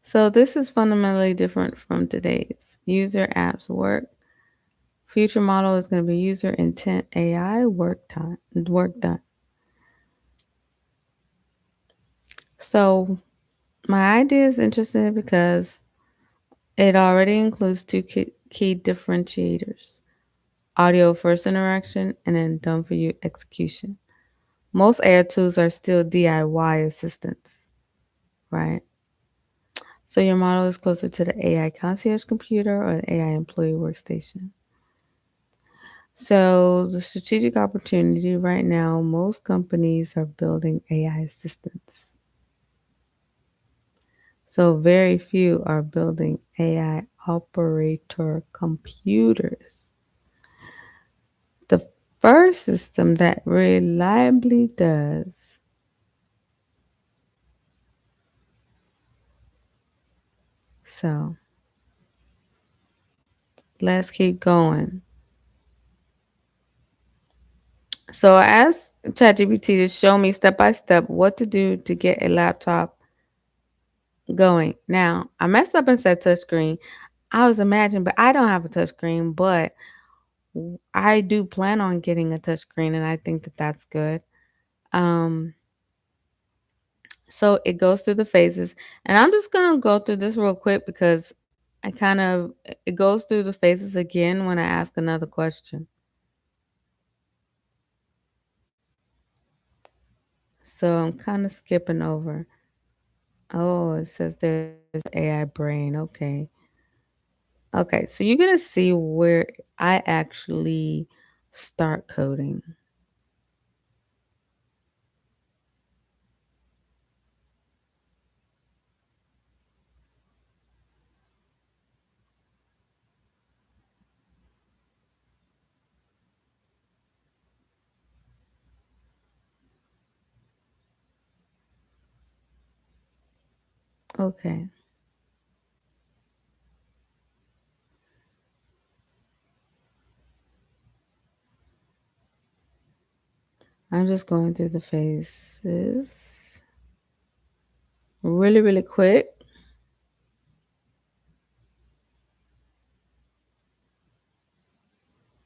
So, this is fundamentally different from today's. User apps work. Future model is going to be user intent AI work done. So, my idea is interesting because it already includes two key differentiators: audio first interaction and then done for you execution. most AI tools are still DIY assistants, right? So your model is closer to the AI concierge computer or the AI employee workstation. So the strategic opportunity right now, most companies are building AI assistants. So very few are building AI operator computers. The first system that reliably does. So let's keep going. So I asked ChatGPT to show me step by step what to do to get a laptop going. Now I messed up and said touchscreen. I was imagining, but I don't have a touchscreen, but I do plan on getting a touchscreen, and I think that that's good. Um, so it goes through the phases, and I'm just gonna go through this real quick because it goes through the phases again when I ask another question. So I'm kind of skipping over. Oh, it says there's AI brain. Okay. Okay, so you're gonna see where I actually start coding. Okay. I'm just going through the phases really, really quick.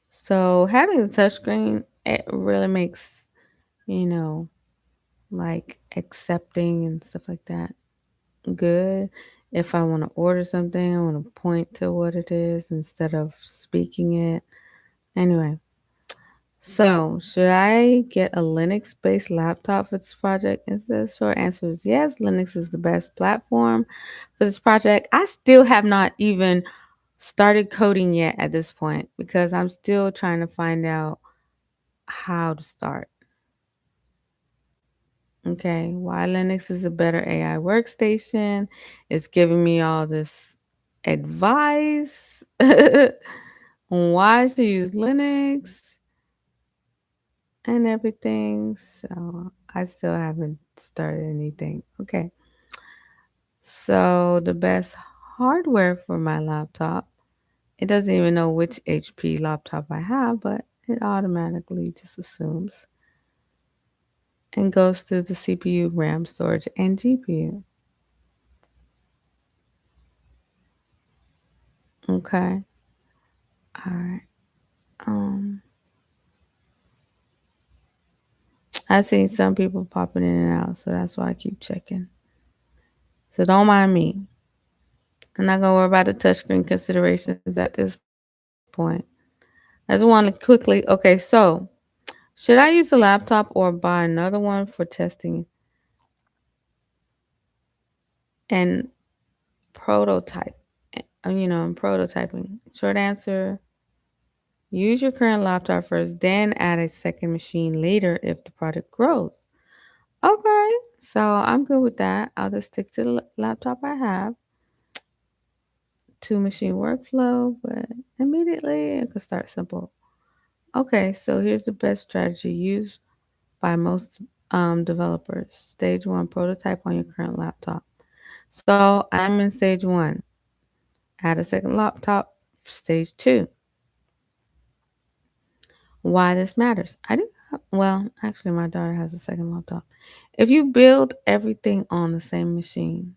So having a touchscreen, it really makes, you know, like accepting and stuff like that good. If I want to order something, I want to point to what it is instead of speaking it. Anyway, so should I get a Linux based laptop for this project? And the short answer is yes, Linux is the best platform for this project. I still have not even started coding yet at this point because I'm still trying to find out how to start. Okay, why Linux is a better AI workstation. It's giving me all this advice on why to use Linux and everything. So I still haven't started anything. Okay, so the best hardware for my laptop. It doesn't even know which HP laptop I have, but it automatically just assumes and goes through the CPU, RAM, storage, and GPU. Okay. All right. Um, I seen some people popping in and out, so that's why I keep checking. So don't mind me. I'm not gonna worry about the touchscreen considerations at this point. I just want to quickly. Okay, so should I use a laptop or buy another one for testing and prototype? And prototyping. Short answer: use your current laptop first, then add a second machine later if the project grows. Okay, so I'm good with that. I'll just stick to the laptop I have. Two machine workflow, but immediately I could start simple. Okay, so here's the best strategy used by most developers. Stage one, prototype on your current laptop. So I'm in stage one. Add a second laptop, stage two. Why this matters? Well, actually, my daughter has a second laptop. If you build everything on the same machine,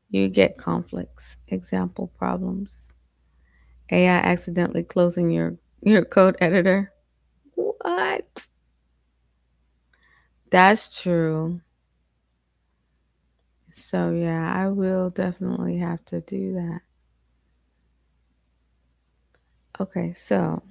you get conflicts, example problems. AI accidentally closing your code editor. What? That's true. So yeah, I will definitely have to do that. Okay, so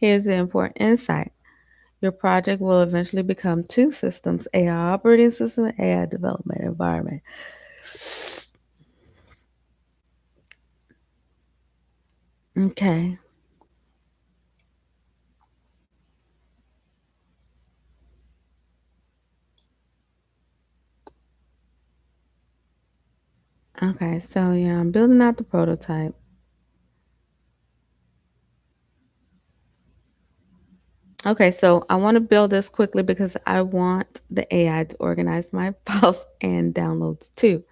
Here's the important insight. Your project will eventually become two systems: AI operating system and AI development environment. Okay. Okay, so yeah, I'm building out the prototype. Okay, so I want to build this quickly because I want the AI to organize my files and downloads too.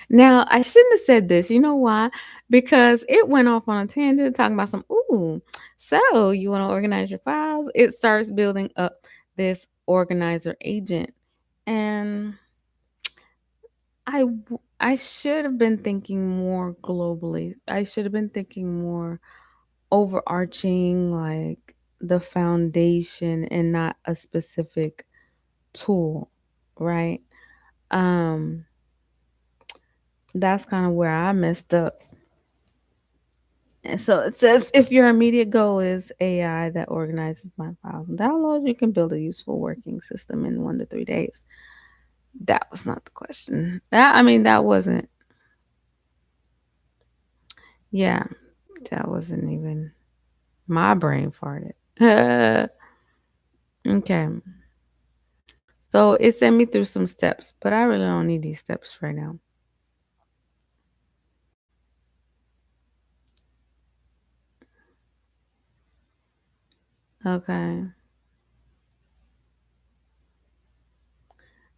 Now, I shouldn't have said this. You know why? Because it went off on a tangent talking about some, ooh, so you want to organize your files? It starts building up this organizer agent. And I should have been thinking more globally. I should have been thinking more overarching, like the foundation and not a specific tool, right? Um, that's kind of where I messed up. And so it says if your immediate goal is AI that organizes my files and downloads, you can build a useful working system in 1 to 3 days. That was not the question. That wasn't. Yeah, that wasn't even my brain farted. Okay, so it sent me through some steps, but I really don't need these steps right now. Okay.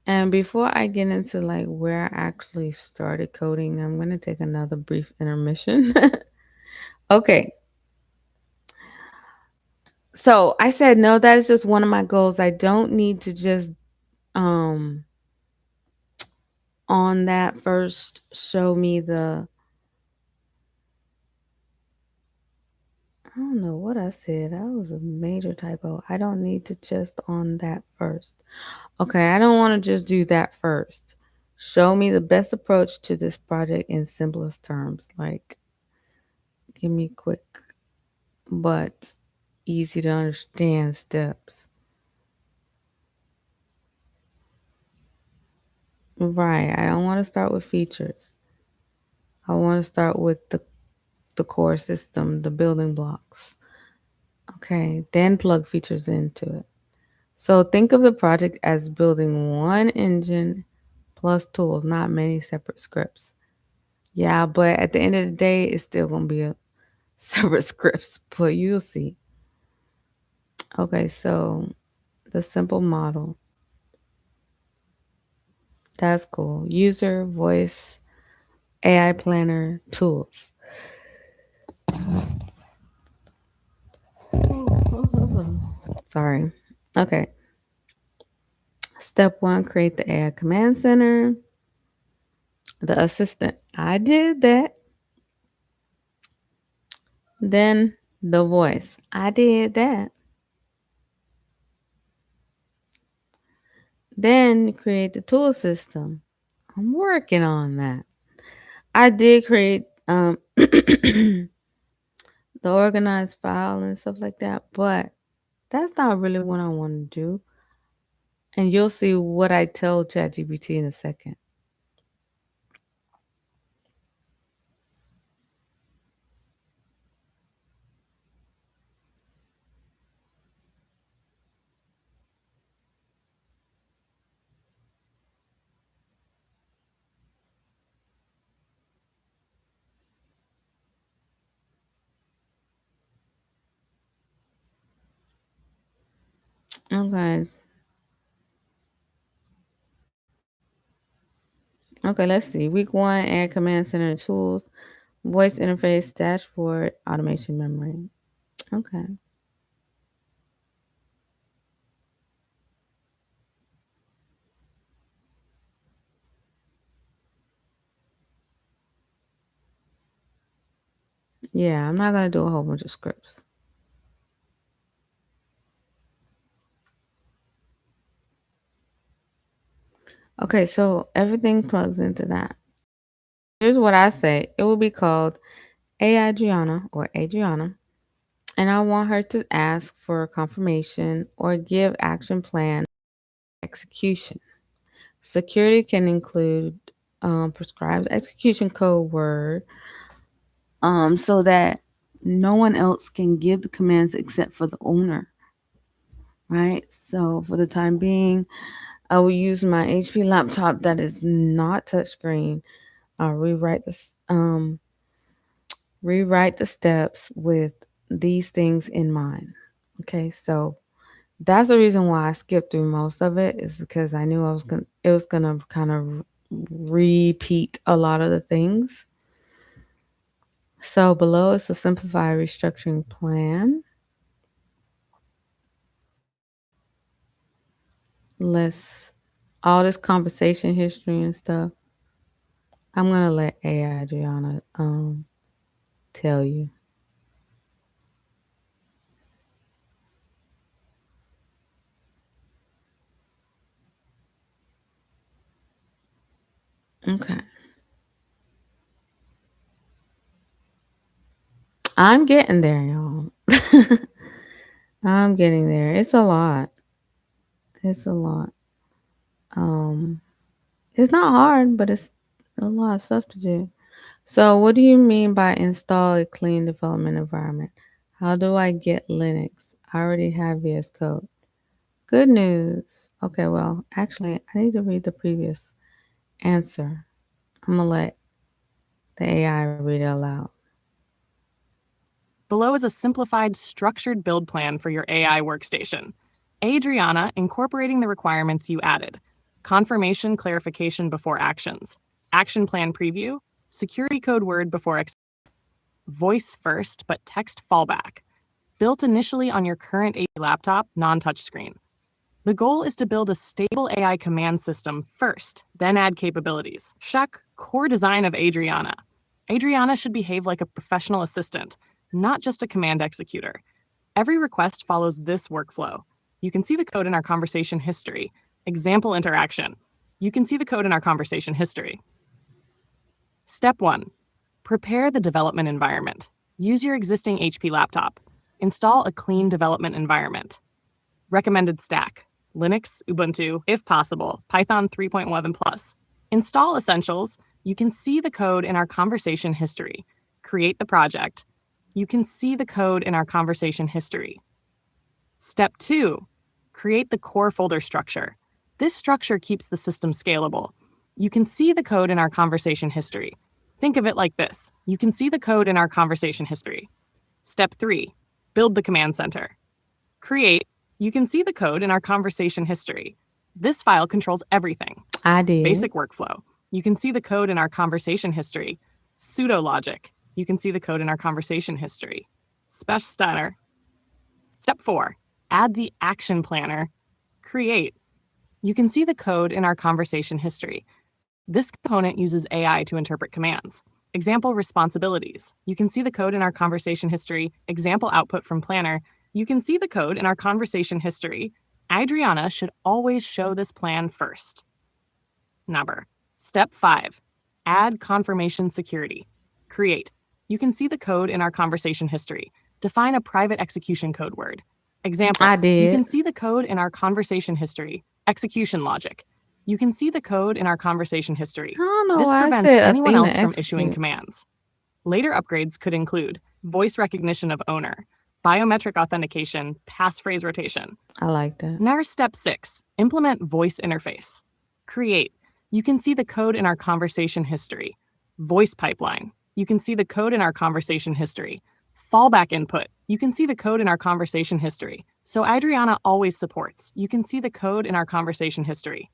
And before I get into like where I actually started coding, I'm going to take another brief intermission. Okay. So I said, no, that is just one of my goals. I don't need to just, um, on that first show me I don't know what I said. That was a major typo. I don't need to just on that first. Okay. I don't want to just do that first. Show me the best approach to this project in simplest terms. Like, give me quick but easy to understand steps. Right. I don't want to start with features. I want to start with the core system, the building blocks. Okay. Then plug features into it. So think of the project as building one engine plus tools, not many separate scripts. Yeah, but at the end of the day, it's still going to be a separate scripts, but you'll see. Okay, so the simple model. That's cool. User, voice, AI planner, tools. Sorry. Okay. Step one, create the AI command center. The assistant. I did that. Then the voice. I did that. Then create the tool system. I'm working on that. I did create the organized file and stuff like that, but that's not really what I want to do. And you'll see what I tell ChatGPT in a second. Okay. Okay, let's see. Week one, add command center tools, voice interface, dashboard, automation memory. Okay. Yeah, I'm not going to do a whole bunch of scripts. Okay, so everything plugs into that. Here's what I say it will be called AI Gianna or Adriana. And I want her to ask for confirmation or give action plan execution. Security can include prescribed execution code word so that no one else can give the commands except for the owner, right? So for the time being, I will use my HP laptop that is not touchscreen. I'll rewrite the steps with these things in mind. Okay, so that's the reason why I skipped through most of it, is because I knew it was gonna kind of repeat a lot of the things. So below is a simplified restructuring plan. Let's all this conversation history and stuff. I'm gonna let AI Adriana tell you. Okay. I'm getting there, y'all. I'm getting there. It's a lot. It's a lot. Um, it's not hard, but it's a lot of stuff to do. So, what do you mean by install a clean development environment? How do I get Linux? I already have VS Code. Good news. Okay, well, actually, I need to read the previous answer. I'm gonna let the AI read it aloud. Below is a simplified, structured build plan for your AI workstation. Adriana, incorporating the requirements you added. Confirmation clarification before actions. Action plan preview. Security code word before voice first, but text fallback. Built initially on your current laptop, non-touch screen. The goal is to build a stable AI command system first, then add capabilities. Check core design of Adriana. Adriana should behave like a professional assistant, not just a command executor. Every request follows this workflow. You can see the code in our conversation history. Example interaction. You can see the code in our conversation history. Step 1. Prepare the development environment. Use your existing HP laptop. Install a clean development environment. Recommended stack: Linux, Ubuntu, if possible, Python 3.11 plus. Install essentials. You can see the code in our conversation history. Create the project. You can see the code in our conversation history. Step 2. Create the core folder structure. This structure keeps the system scalable. You can see the code in our conversation history. Think of it like this. You can see the code in our conversation history. Step 3. Build the command center. Create. You can see the code in our conversation history. This file controls everything. I did. Basic workflow. You can see the code in our conversation history. Pseudo logic. You can see the code in our conversation history. Special stunner. Step 4. Add the action planner. Create. You can see the code in our conversation history. This component uses AI to interpret commands. Example responsibilities. You can see the code in our conversation history. Example output from planner. You can see the code in our conversation history. Adriana should always show this plan first. Number. Step 5. Add confirmation security. Create. You can see the code in our conversation history. Define a private execution code word. Example. I did. You can see the code in our conversation history. Execution logic. You can see the code in our conversation history. I don't know This why I prevents said anyone Athena else from issuing execute. commands. Later upgrades could include voice recognition of owner, biometric authentication, passphrase rotation. I like that. Now, step 6, implement voice interface. Create. You can see the code in our conversation history. Voice pipeline. You can see the code in our conversation history. Fallback input. You can see the code in our conversation history. So Adriana always supports. You can see the code in our conversation history.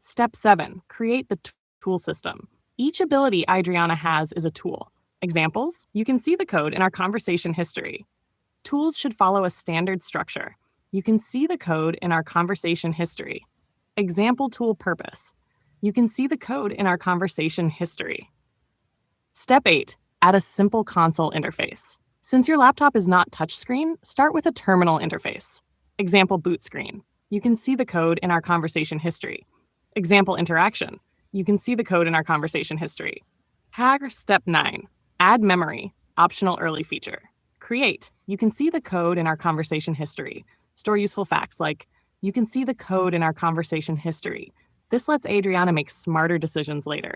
Step 7, create the tool system. Each ability Adriana has is a tool. Examples, you can see the code in our conversation history. Tools should follow a standard structure. You can see the code in our conversation history. Example tool purpose. You can see the code in our conversation history. Step 8, add a simple console interface. Since your laptop is not touchscreen, start with a terminal interface. Example boot screen. You can see the code in our conversation history. Example interaction. You can see the code in our conversation history. Step 9, add memory, optional early feature. Create, you can see the code in our conversation history. Store useful facts like, you can see the code in our conversation history. This lets Adriana make smarter decisions later.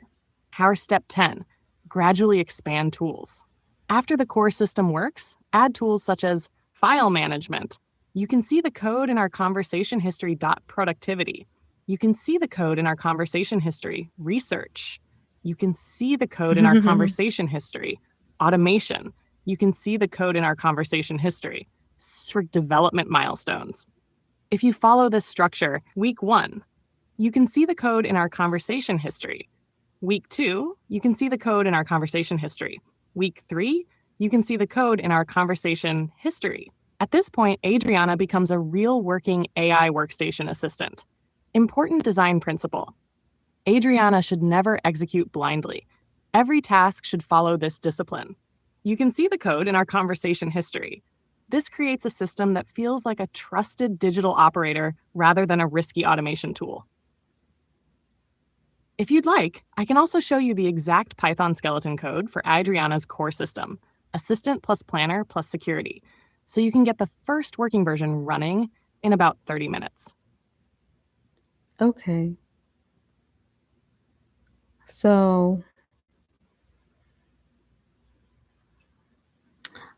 Our step 10, gradually expand tools. After the core system works, add tools such as file management. You can see the code in our conversation history .productivity. You can see the code in our conversation history research. You can see the code in our conversation history automation. You can see the code in our conversation history strict development milestones. If you follow this structure, week 1, you can see the code in our conversation history. Week 2, you can see the code in our conversation history. Week 3, you can see the code in our conversation history. At this point, Adriana becomes a real working AI workstation assistant. Important design principle. Adriana should never execute blindly. Every task should follow this discipline. You can see the code in our conversation history. This creates a system that feels like a trusted digital operator rather than a risky automation tool. If you'd like, I can also show you the exact Python skeleton code for Adriana's core system, Assistant plus Planner plus Security, so you can get the first working version running in about 30 minutes. Okay. So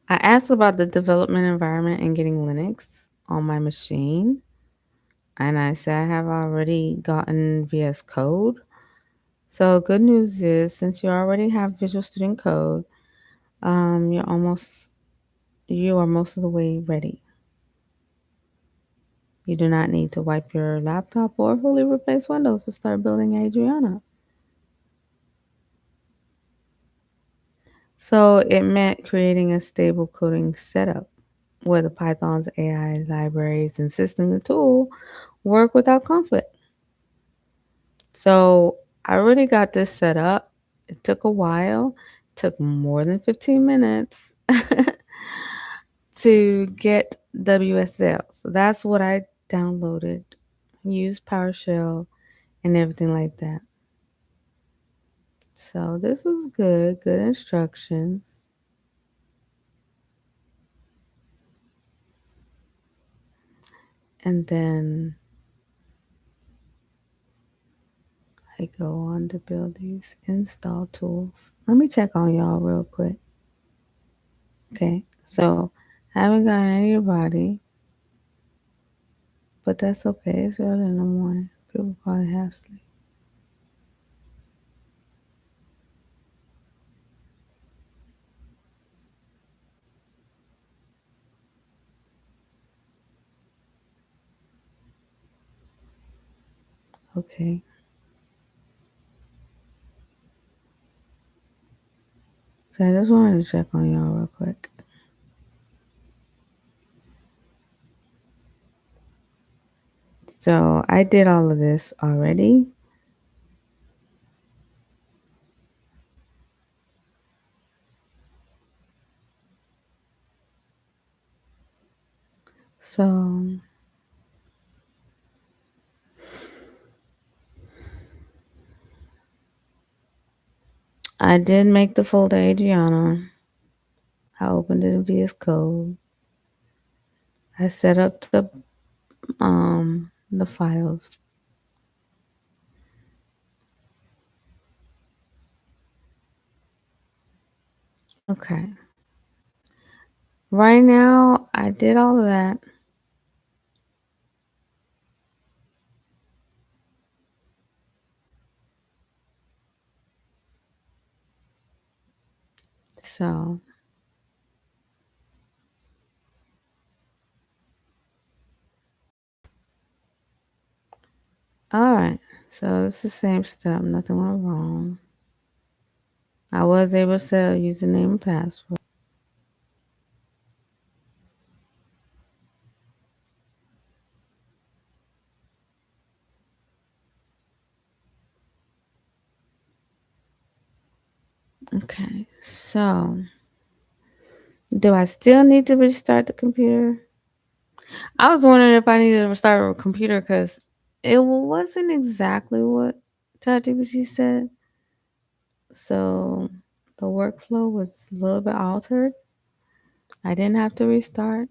I asked about the development environment and getting Linux on my machine. And I said I have already gotten VS Code. So good news is since you already have Visual Student Code, you are most of the way ready. You do not need to wipe your laptop or fully replace Windows to start building Adriana. So it meant creating a stable coding setup where the Python's AI libraries and system and tool work without conflict. So I already got this set up. It took a while, took more than 15 minutes to get WSL. So that's what I downloaded, used PowerShell and everything like that. So this was good instructions. And then I go on to build these install tools. Let me check on y'all real quick. Okay, so haven't got anybody, but that's okay. It's early in the morning. People probably have sleep. Okay. So I just wanted to check on y'all real quick. So I did all of this already. So I did make the folder Adriana. I opened it in VS Code. I set up the files. Okay. Right now, I did all of that. So all right. So it's the same step. Nothing went wrong. I was able to set a username and password. Okay. So do I still need to restart the computer? I was wondering if I needed to restart a computer because it wasn't exactly what ChatGPT said. So the workflow was a little bit altered. I didn't have to restart.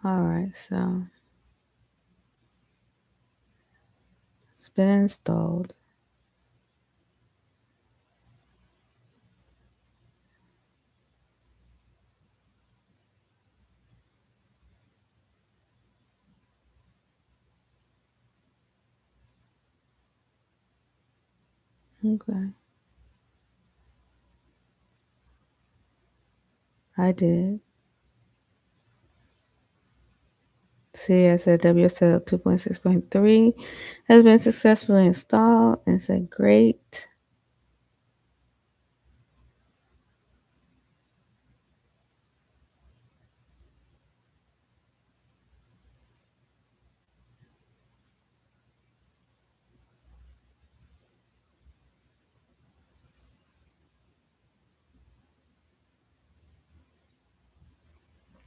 All right, so it's been installed. Okay, I did. See, I said WSL 2.6.3 has been successfully installed and said great.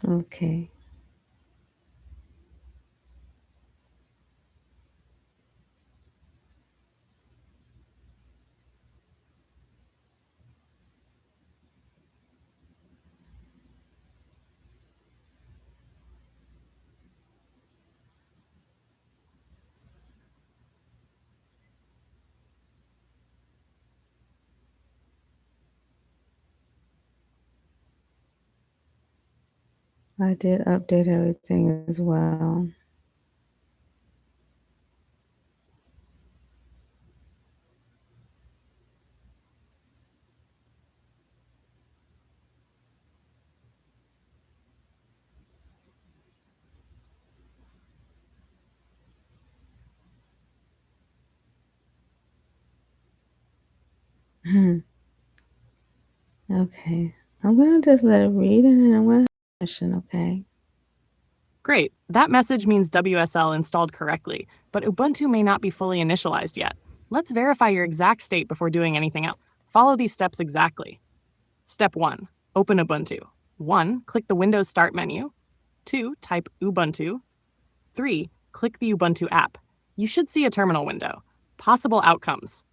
Okay. I did update everything as well. Okay. I'm going to just let it read and then I'm going to mission, okay? Great, that message means WSL installed correctly, but Ubuntu may not be fully initialized yet. Let's verify your exact state before doing anything else. Follow these steps exactly. Step 1. Open Ubuntu. 1. Click the Windows Start menu. 2. Type Ubuntu. 3. Click the Ubuntu app. You should see a terminal window. Possible outcomes.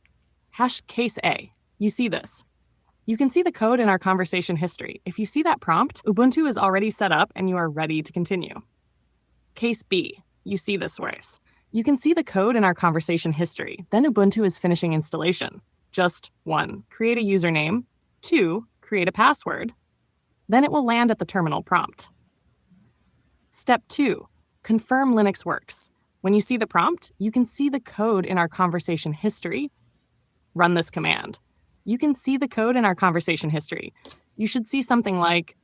Case A. You see this. You can see the code in our conversation history. If you see that prompt, Ubuntu is already set up and you are ready to continue. Case B. You see this worse. You can see the code in our conversation history. Then Ubuntu is finishing installation. Just 1. Create a username. 2. Create a password. Then it will land at the terminal prompt. Step 2. Confirm Linux works. When you see the prompt, you can see the code in our conversation history. Run this command. You can see the code in our conversation history. You should see something like,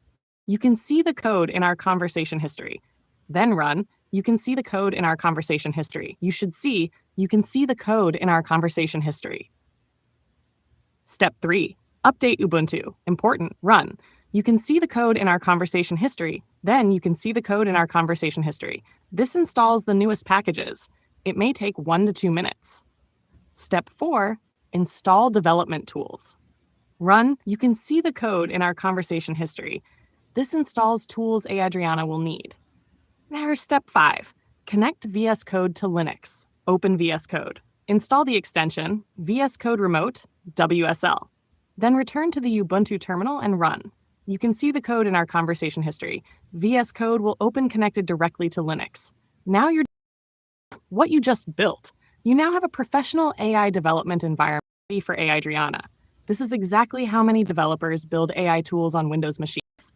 you can see the code in our conversation history. Then run, you can see the code in our conversation history. You should see, you can see the code in our conversation history. Step 3. Update Ubuntu. Important. Run. You can see the code in our conversation history. Then you can see the code in our conversation history. This installs the newest packages. It may take 1 to 2 minutes. Step 4. Install development tools. Run. You can see the code in our conversation history. This installs tools Adriana will need. Now, step 5. Connect VS Code to Linux. Open VS Code. Install the extension VS Code Remote WSL. Then return to the Ubuntu terminal and run. You can see the code in our conversation history. VS Code will open connected directly to Linux. Now you're what you just built. You now have a professional AI development environment ready for Adriana. This is exactly how many developers build AI tools on Windows machines.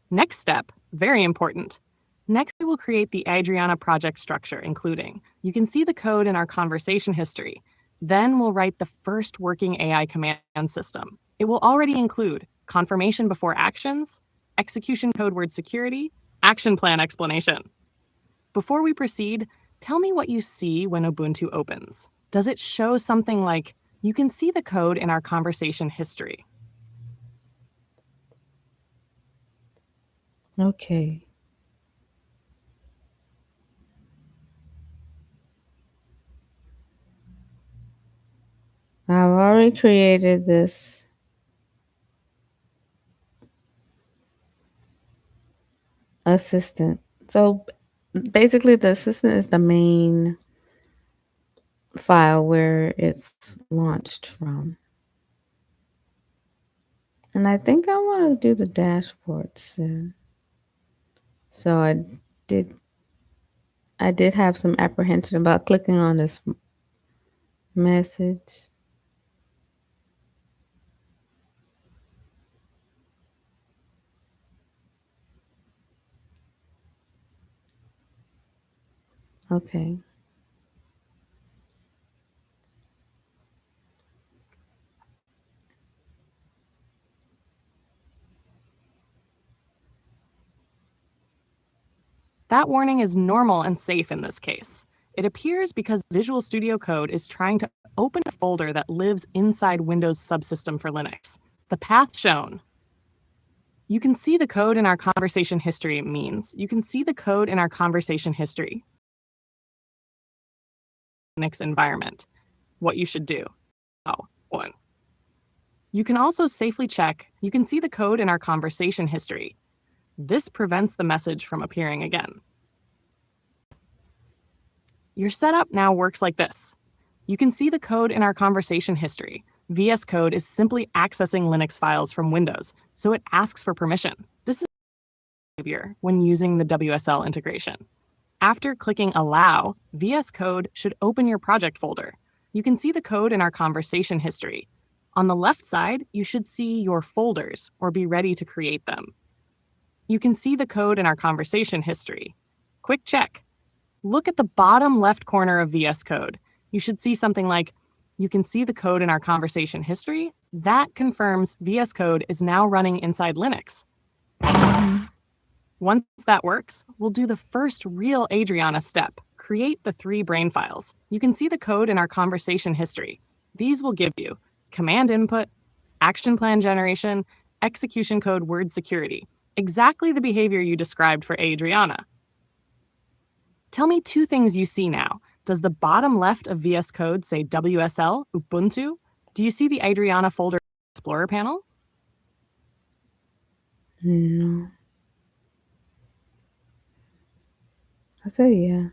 Next step, very important. Next, we will create the Adriana project structure, including, you can see the code in our conversation history. Then we'll write the first working AI command system. It will already include confirmation before actions, execution code word security, action plan explanation. Before we proceed, tell me what you see when Ubuntu opens. Does it show something like, you can see the code in our conversation history? Okay. I've already created this assistant. So basically, the assistant is the main file where it's launched from. And I think I want to do the dashboard soon. So did I did have some apprehension about clicking on this message. Okay. That warning is normal and safe in this case. It appears because Visual Studio Code is trying to open a folder that lives inside Windows subsystem for Linux. The path shown. You can see the code in our conversation history means you can see the code in our conversation history. Linux environment. What you should do. Oh, 1. You can also safely check, you can see the code in our conversation history. This prevents the message from appearing again. Your setup now works like this. You can see the code in our conversation history. VS Code is simply accessing Linux files from Windows, so it asks for permission. This is behavior when using the WSL integration. After clicking Allow, VS Code should open your project folder. You can see the code in our conversation history. On the left side, you should see your folders or be ready to create them. You can see the code in our conversation history. Quick check. Look at the bottom left corner of VS Code. You should see something like, you can see the code in our conversation history. That confirms VS Code is now running inside Linux. Once that works, we'll do the first real Adriana step, create the 3 brain files. You can see the code in our conversation history. These will give you command input, action plan generation, execution code word security, exactly the behavior you described for Adriana. Tell me 2 things you see now. Does the bottom left of VS Code say WSL, Ubuntu? Do you see the Adriana folder Explorer panel? No. I said yeah.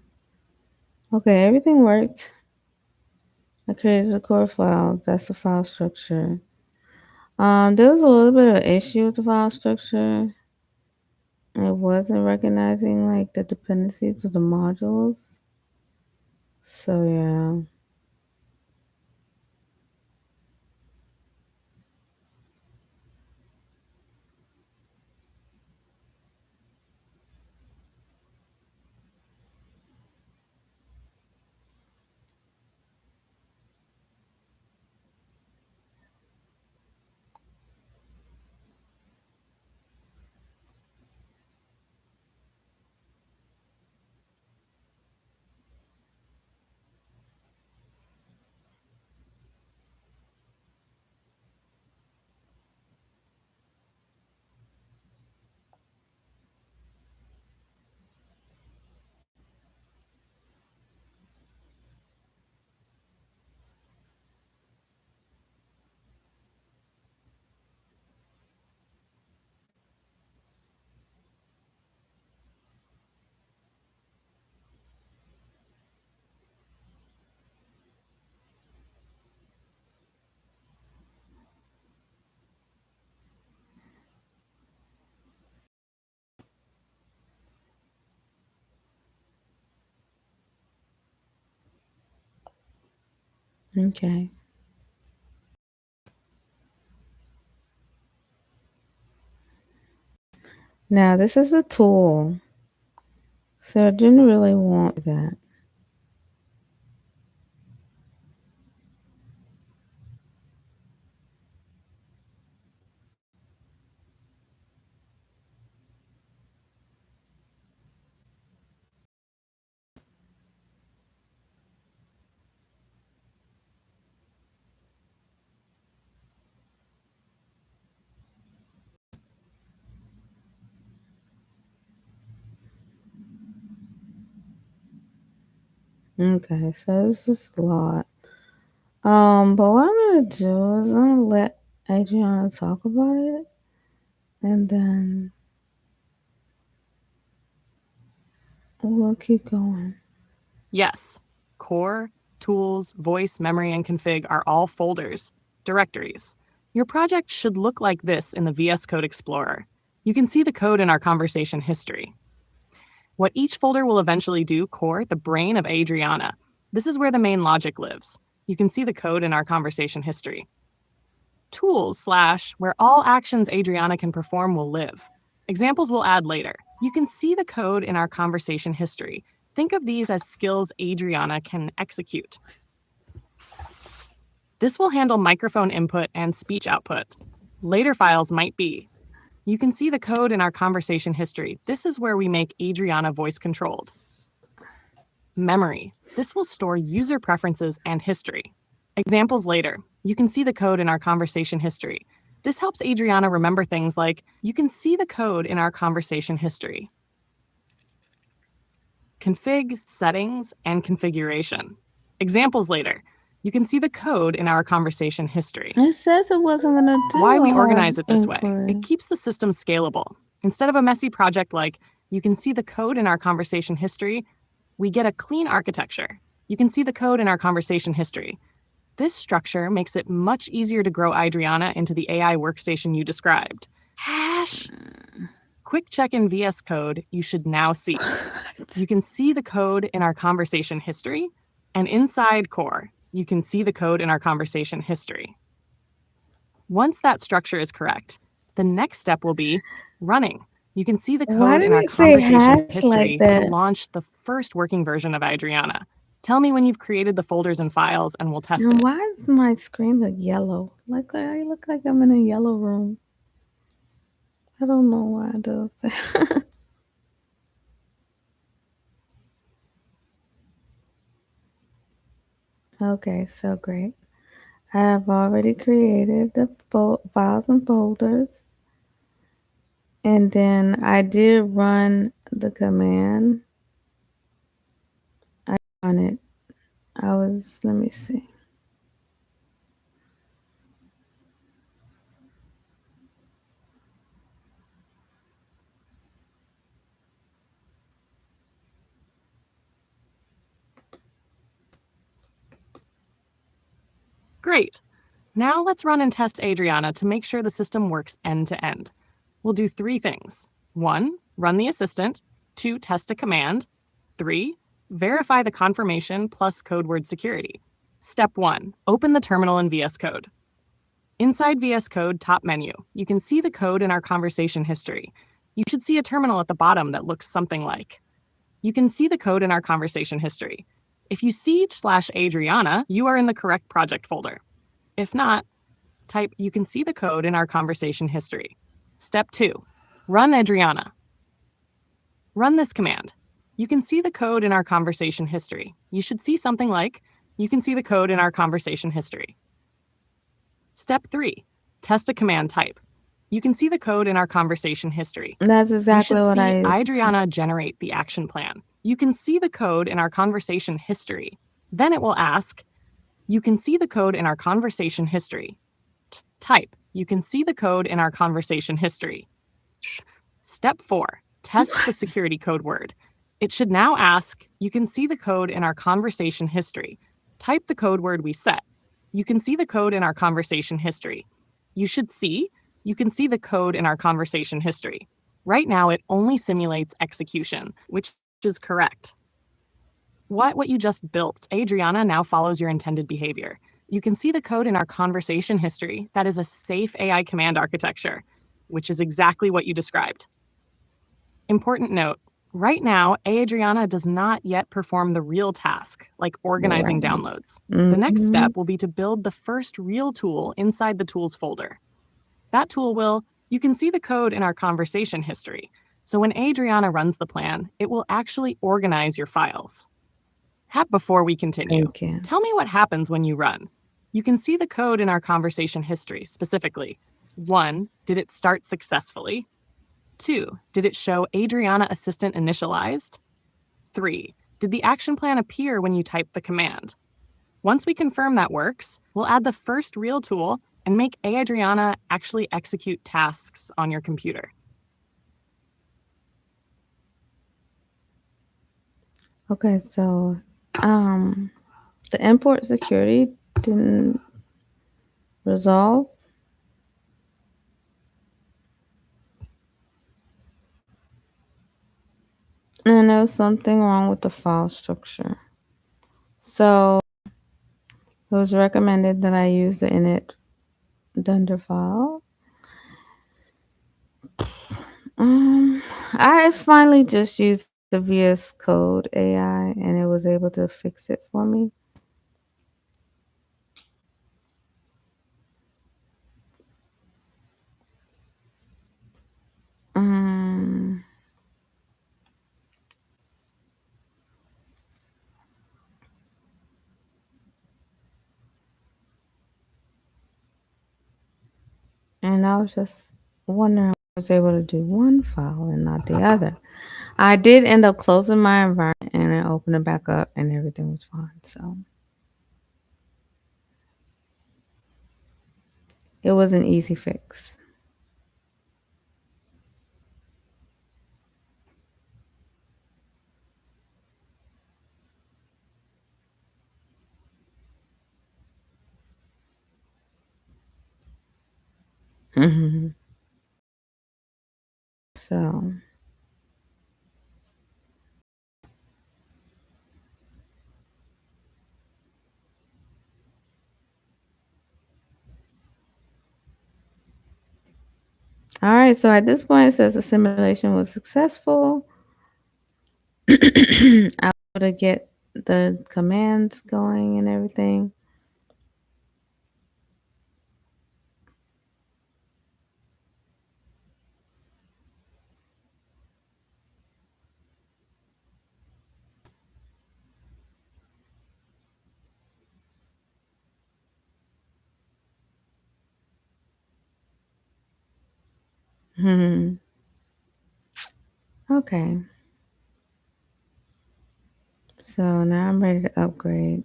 Okay, everything worked. I created a core file. That's the file structure. There was a little bit of an issue with the file structure. It wasn't recognizing like the dependencies of the modules. So yeah. Okay. Now this is a tool. So I didn't really want that. Okay, so this is a lot. But what I'm gonna do is I'm gonna let Adriana talk about it, and then we'll keep going. Yes, core, tools, voice, memory, and config are all folders, directories. Your project should look like this in the VS Code Explorer. You can see the code in our conversation history. What each folder will eventually do, core, the brain of Adriana. This is where the main logic lives. You can see the code in our conversation history. Tools / where all actions Adriana can perform will live. Examples we'll add later. You can see the code in our conversation history. Think of these as skills Adriana can execute. This will handle microphone input and speech output. Later files might be. You can see the code in our conversation history. This is where we make Adriana voice controlled. Memory. This will store user preferences and history. Examples later. You can see the code in our conversation history. This helps Adriana remember things like, you can see the code in our conversation history. Config, settings, and configuration. Examples later. You can see the code in our conversation history. It says it wasn't going to do Why we organize it this way. inquiry. It keeps the system scalable. Instead of a messy project like, you can see the code in our conversation history, we get a clean architecture. You can see the code in our conversation history. This structure makes it much easier to grow Adriana into the AI workstation you described. Hash. Quick check in VS Code you should now see. You can see the code in our conversation history, and inside core, you can see the code in our conversation history. Once that structure is correct, the next step will be running. You can see the Why code in did our it say conversation hash history like to that? launch the first working version of Adriana. Tell me when you've created the folders and files and we'll test And it. why does my screen look yellow? Like I look like I'm in a yellow room. I don't know why it does that. Okay, so great. I have already created the files and folders. And then I did run the command. I run it. Let me see. Great. Now let's run and test Adriana to make sure the system works end to end. We'll do 3 things. 1, run the assistant. 2, test a command. 3, verify the confirmation plus code word security. Step 1, open the terminal in VS Code. Inside VS Code top menu, you can see the code in our conversation history. You should see a terminal at the bottom that looks something like. You can see the code in our conversation history. If you see /Adriana, you are in the correct project folder. If not, type you can see the code in our conversation history. Step 2, run Adriana. Run this command. You can see the code in our conversation history. You should see something like, you can see the code in our conversation history. Step 3, test a command type. You can see the code in our conversation history. That's exactly what I You should see used. Adriana generate the action plan. You can see the code in our conversation history. Then it will ask, you can see the code in our conversation history. Type, you can see the code in our conversation history. Step 4, test the security code word. It should now ask, you can see the code in our conversation history. Type the code word we set. You can see the code in our conversation history. You should see, you can see the code in our conversation history. Right now, it only simulates execution, which is correct. What you just built, Adriana now follows your intended behavior. You can see the code in our conversation history. That is a safe AI command architecture, which is exactly what you described. Important note, right now, Adriana does not yet perform the real task, like organizing downloads. The next step will be to build the first real tool inside the tools folder. That tool will, you can see the code in our conversation history. So when Adriana runs the plan, it will actually organize your files. Before we continue, Thank you. tell me what happens when you run. You can see the code in our conversation history, specifically. 1, did it start successfully? 2, did it show Adriana Assistant initialized? 3, did the action plan appear when you type the command? Once we confirm that works, we'll add the first real tool and make Adriana actually execute tasks on your computer. Okay, so um, the import security didn't resolve. And there was something wrong with the file structure. So it was recommended that I use the init dunder file. I finally just used the VS Code AI and it was able to fix it for me. Um, and I was just wondering how I was able to do one file and not the other. I did end up closing my environment and I opened it back up and everything was fine. So it was an easy fix. Hmm. So, all right. So at this point, it says the simulation was successful. I was able to get the commands going and everything. Hmm. Okay. So now I'm ready to upgrade.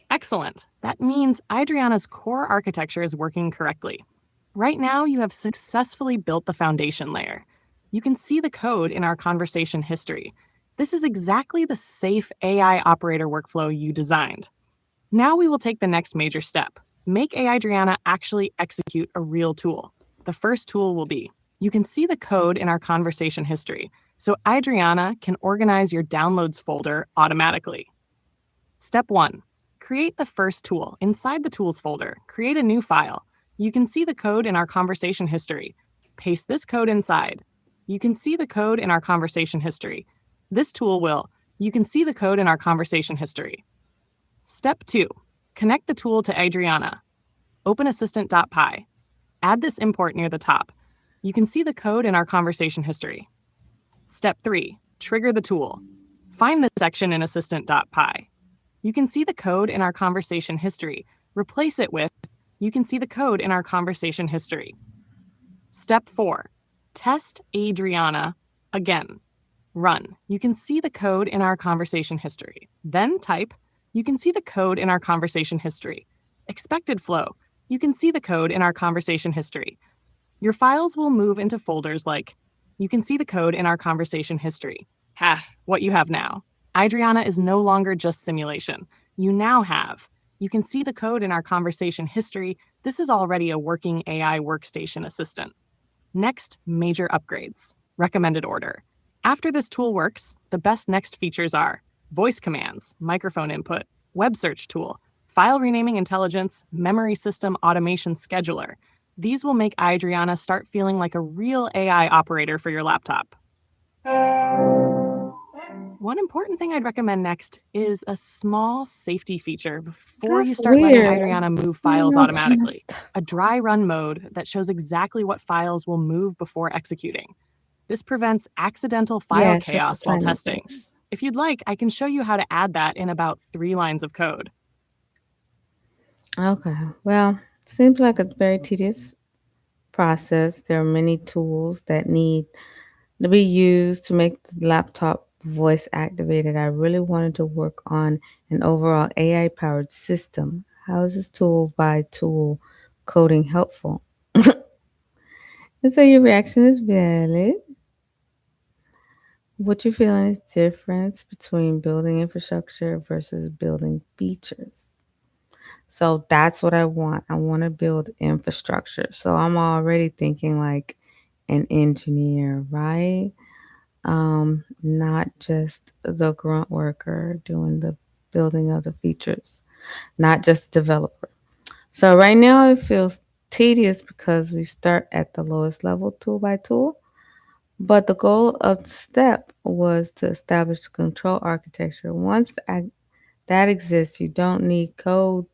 Excellent. That means Adriana's core architecture is working correctly. Right now, you have successfully built the foundation layer. You can see the code in our conversation history. This is exactly the safe AI operator workflow you designed. Now we will take the next major step. Make Adriana actually execute a real tool. The first tool will be you can see the code in our conversation history, so Adriana can organize your downloads folder automatically. Step 1. Create the first tool. Inside the Tools folder, create a new file. You can see the code in our conversation history. Paste this code inside. You can see the code in our conversation history. This tool will. You can see the code in our conversation history. Step 2. Connect the tool to Adriana. Open assistant.py. Add this import near the top. You can see the code in our conversation history. Step 3. Trigger the tool. Find the section in assistant.py. You can see the code in our conversation history. Replace it with, you can see the code in our conversation history. Step 4. Test Adriana again. Run. You can see the code in our conversation history. Then type, you can see the code in our conversation history. Expected flow. You can see the code in our conversation history. Your files will move into folders like, you can see the code in our conversation history. Ha, what you have now. Adriana is no longer just simulation. You now have. You can see the code in our conversation history. This is already a working AI workstation assistant. Next, major upgrades. Recommended order. After this tool works, the best next features are voice commands, microphone input, web search tool, file renaming intelligence, memory system automation scheduler. These will make Adriana start feeling like a real AI operator for your laptop. One important thing I'd recommend next is a small safety feature before you That's start letting weird. Adriana move files All kind of automatically. stuff. A dry run mode that shows exactly what files will move before executing. This prevents accidental file Yes, that's the chaos while planning testing. phase. If you'd like, I can show you how to add that in about 3 lines of code. Okay. Well, seems like a very tedious process. There are many tools that need to be used to make the laptop voice activated. I really wanted to work on an overall AI powered system. How is this tool by tool coding helpful? So your reaction is valid. What you're feeling is difference between building infrastructure versus building features. So that's what I want. I want to build infrastructure. So I'm already thinking like an engineer, right? Not just the grunt worker doing the building of the features, not just developer. So right now it feels tedious because we start at the lowest level tool by tool. But the goal of the step was to establish the control architecture. That exists, you don't need code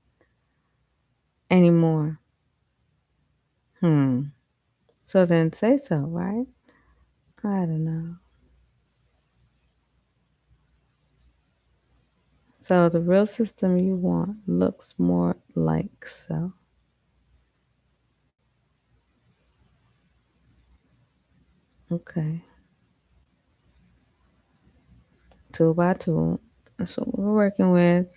anymore. Hmm. So then say so, right? I don't know. So the real system you want looks more like so. Okay. Tool by tool. That's what we're working with.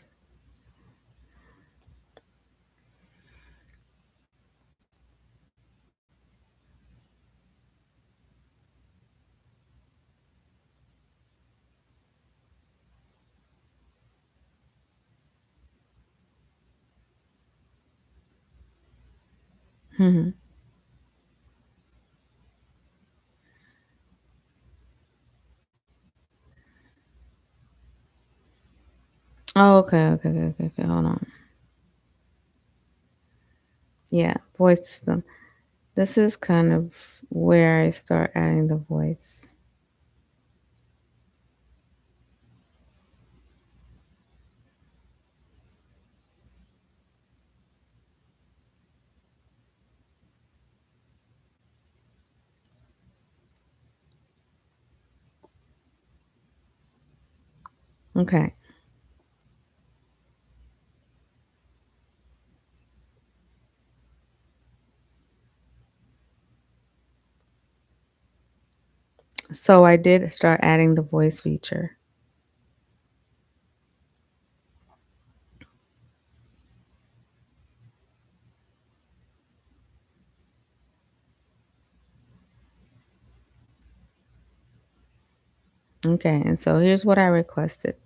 Hmm. Oh, okay. Hold on. Yeah, voice system. This is kind of where I start adding the voice. Okay. So I did start adding the voice feature. Okay, and so here's what I requested.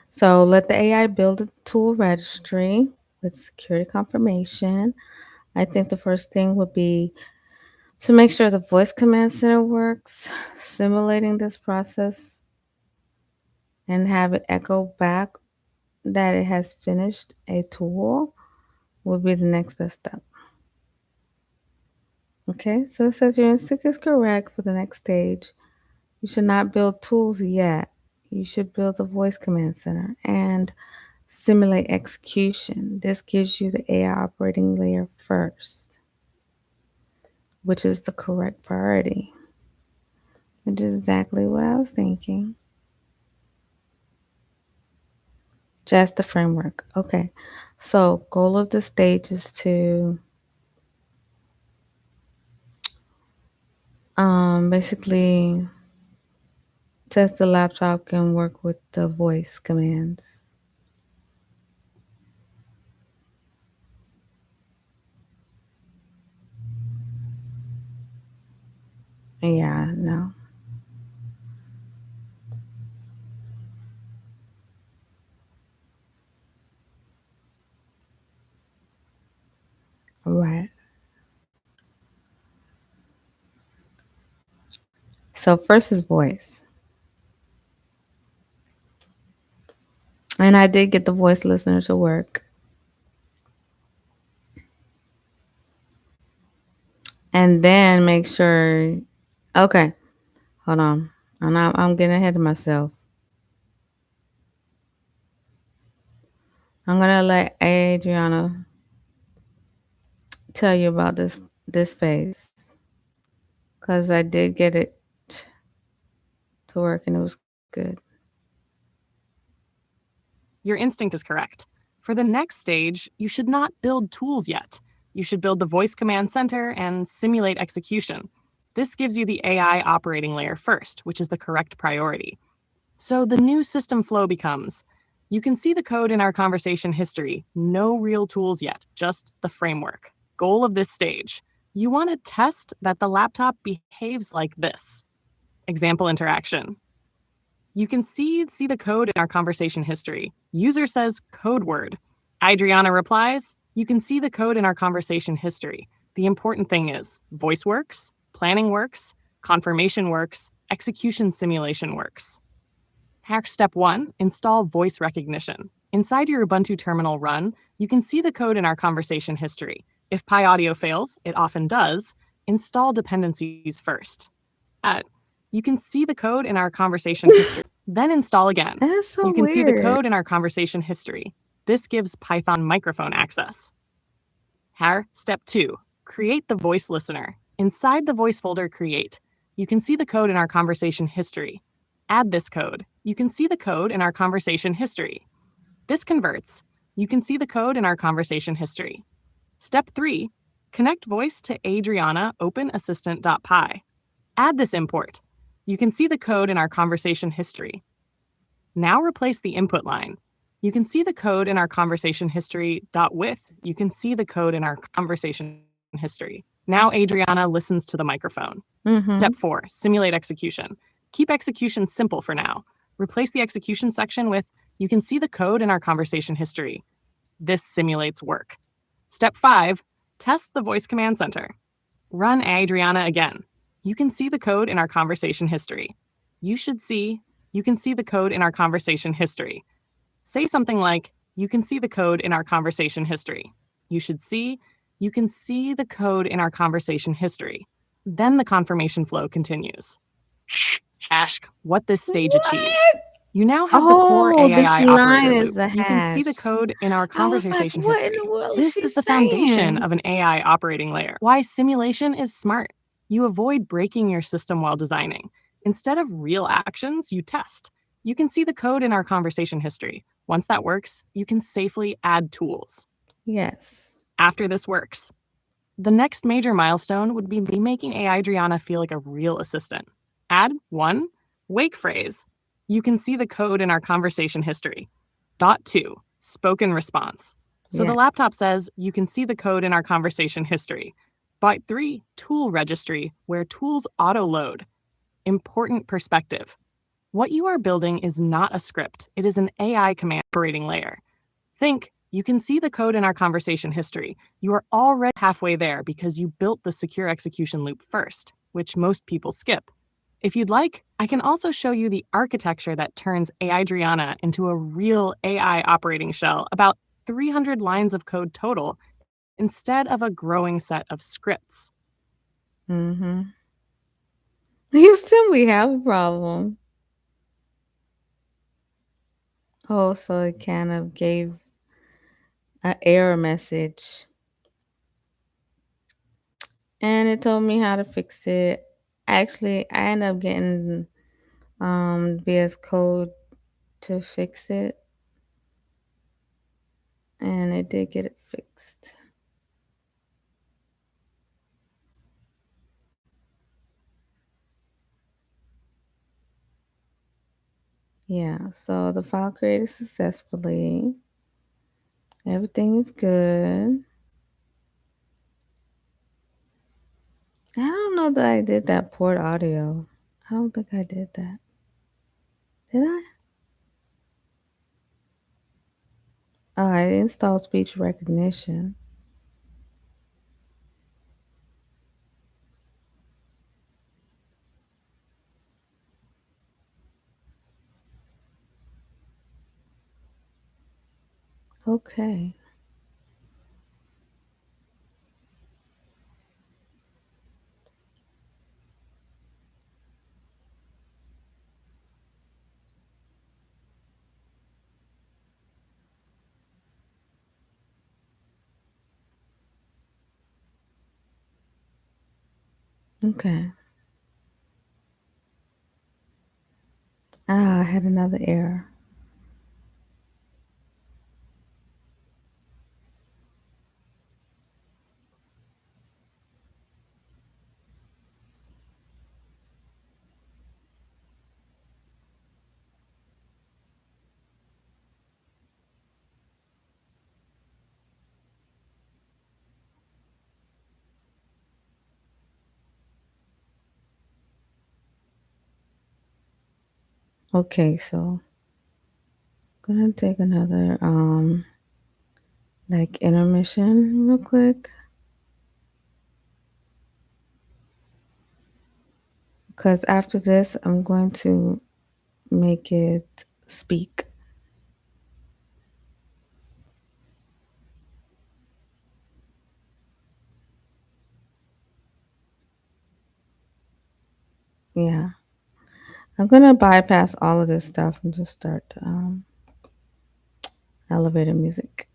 So let the AI build a tool registry with security confirmation. I think the first thing would be to make sure the voice command center works, simulating this process and have it echo back that it has finished a tool would be the next best step. Okay, so it says your instinct is correct for the next stage. You should not build tools yet. You should build a voice command center and simulate execution. This gives you the AI operating layer first, which is the correct priority, which is exactly what I was thinking. Just the framework. Okay. So, goal of the stage is to basically test the laptop can work with the voice commands. Yeah, no. Right. So, first is voice. And I did get the voice listener to work. And then make sure, okay, hold on. I'm getting ahead of myself. I'm gonna let Adriana tell you about this phase because I did get it to work and it was cool. Good. Your instinct is correct. For the next stage, you should not build tools yet. You should build the voice command center and simulate execution. This gives you the AI operating layer first, which is the correct priority. So the new system flow becomes, you can see the code in our conversation history, no real tools yet, just the framework. Goal of this stage, you want to test that the laptop behaves like this. Example interaction. You can see the code in our conversation history. User says code word. Adriana replies, you can see the code in our conversation history. The important thing is voice works, planning works, confirmation works, execution simulation works. Hack step 1, install voice recognition. Inside your Ubuntu terminal run, you can see the code in our conversation history. If PyAudio fails, it often does, install dependencies first. You can see the code in our conversation history. Then install again. That's so You can see the weird. code in our conversation history. This gives Python microphone access. Step 2, create the voice listener. Inside the voice folder create, you can see the code in our conversation history. Add this code. You can see the code in our conversation history. This converts. You can see the code in our conversation history. Step 3, connect voice to Adriana OpenAssistant.py. Add this import. You can see the code in our conversation history. Now replace the input line. You can see the code in our conversation history. With, you can see the code in our conversation history. Now Adriana listens to the microphone. Step 4, simulate execution. Keep execution simple for now. Replace the execution section with, you can see the code in our conversation history. This simulates work. Step 5, test the voice command center. Run Adriana again. You can see the code in our conversation history. You can see the code in our conversation history. Say something like, you can see the code in our conversation history. You can see the code in our conversation history. Then the confirmation flow continues. Ask what this stage achieves. You now have the core this AI line operator is loop. the You can see the hash. code in our I was like, conversation what in history. the world is This she is the foundation saying? of an AI operating layer. Why simulation is smart. You avoid breaking your system while designing. Instead of real actions, you test. You can see the code in our conversation history. Once that works, you can safely add tools. Yes. After this works, the next major milestone would be making AI Adriana feel like a real assistant. Add 1, wake phrase. You can see the code in our conversation history. Dot 2, spoken response. So the laptop says, you can see the code in our conversation history. Byte 3, tool registry, where tools auto-load. Important perspective. What you are building is not a script. It is an AI command operating layer. Think, you can see the code in our conversation history. You are already halfway there because you built the secure execution loop first, which most people skip. If you'd like, I can also show you the architecture that turns AI Adriana into a real AI operating shell, about 300 lines of code total, instead of a growing set of scripts. Houston, we have a problem. Oh, so it kind of gave an error message. And it told me how to fix it. Actually, I ended up getting VS Code to fix it. And it did get it fixed. Yeah, so the file created successfully. Everything is good. I don't know that I did that port audio. I don't think I did that. Did I? Oh, I installed speech recognition. Okay. Okay. Ah, I had another error. Okay, so gonna take another like intermission real quick. Because after this, I'm going to make it speak. Yeah. I'm going to bypass all of this stuff and just start elevator music.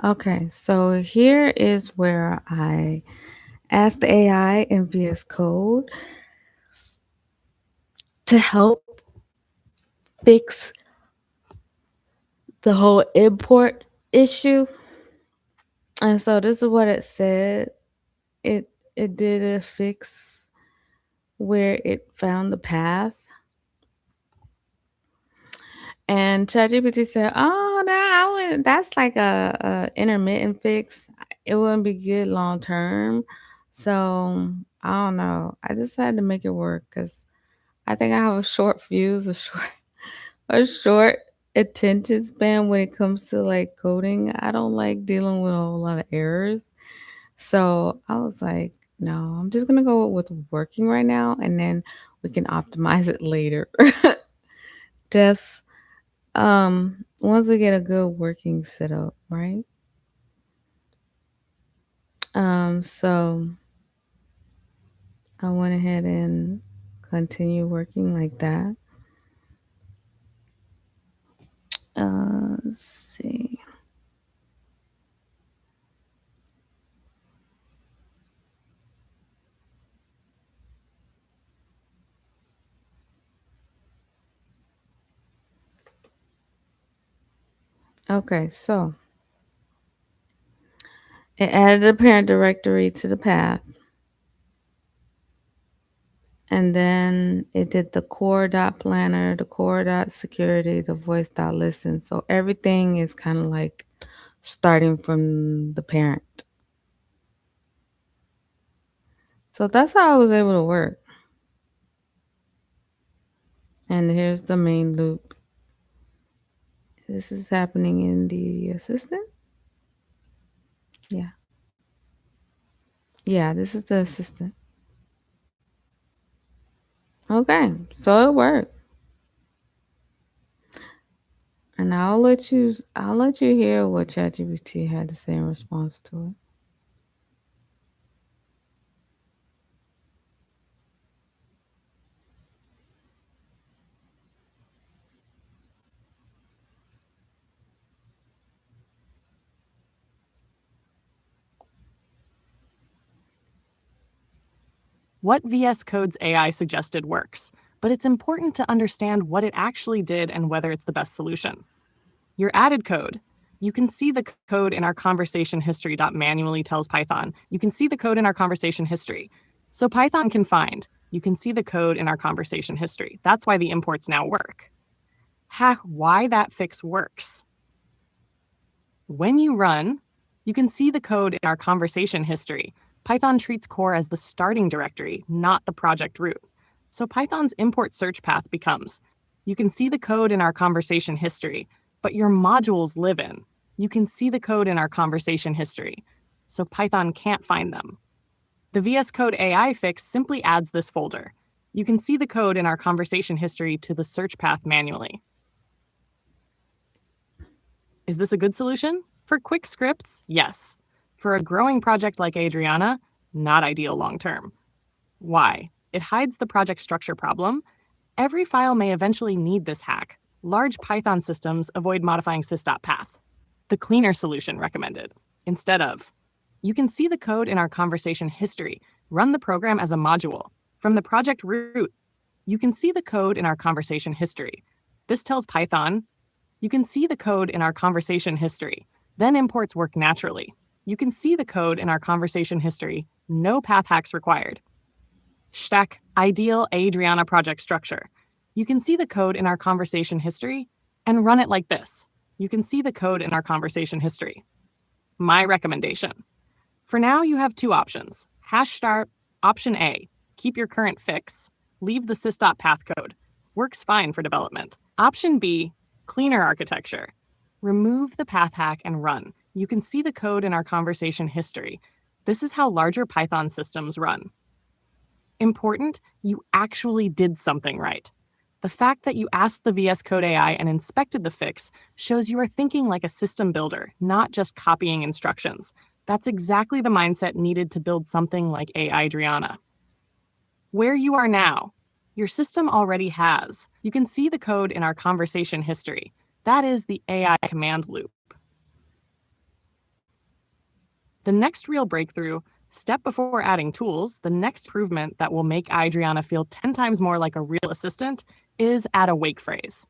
Okay, so here is where I asked the AI in VS Code to help fix the whole import issue. And so this is what it said. It did a fix where it found the path. And ChatGPT said, "Oh, no, I wouldn't. That's like a intermittent fix. It wouldn't be good long term." So I don't know. I just had to make it work because I think I have a short fuse, a short attention span when it comes to like coding. I don't like dealing with a whole lot of errors. So I was like, no, I'm just gonna go with working right now, and then we can optimize it later. Just once we get a good working setup, right? So I went ahead and continue working like that. Let's see. Okay, so it added a parent directory to the path, and then it did the core dot planner, the core dot security, the voice dot listen. So everything is kind of like starting from the parent. So that's how I was able to work. And here's the main loop. This is happening in the assistant. Yeah. Yeah, this is the assistant. Okay, so it worked. And I'll let you hear what ChatGPT had to say in response to it. What VS Code's AI suggested works, but it's important to understand what it actually did and whether it's the best solution. Your added code. You can see the code in our conversation history. Manually tells Python. You can see the code in our conversation history. So Python can find. You can see the code in our conversation history. That's why the imports now work. Why that fix works. When you run, you can see the code in our conversation history. Python treats core as the starting directory, not the project root. So Python's import search path becomes, you can see the code in our conversation history, but your modules live in. You can see the code in our conversation history. So Python can't find them. The VS Code AI fix simply adds this folder. You can see the code in our conversation history to the search path manually. Is this a good solution? For quick scripts, yes. For a growing project like Adriana, not ideal long term. Why? It hides the project structure problem. Every file may eventually need this hack. Large Python systems avoid modifying sys.path. The cleaner solution recommended. Instead of, you can see the code in our conversation history. Run the program as a module. From the project root, you can see the code in our conversation history. This tells Python, you can see the code in our conversation history. Then imports work naturally. You can see the code in our conversation history. No path hacks required. Stack, ideal Adriana project structure. You can see the code in our conversation history and run it like this. You can see the code in our conversation history. My recommendation. For now, you have two options. #start, option A, keep your current fix, leave the sys.path code. Works fine for development. Option B, cleaner architecture. Remove the path hack and run. You can see the code in our conversation history. This is how larger Python systems run. Important, you actually did something right. The fact that you asked the VS Code AI and inspected the fix shows you are thinking like a system builder, not just copying instructions. That's exactly the mindset needed to build something like AI Adriana. Where you are now, your system already has. You can see the code in our conversation history. That is the AI command loop. The next real breakthrough, step before adding tools, the next improvement that will make Adriana feel 10 times more like a real assistant is add a wake phrase.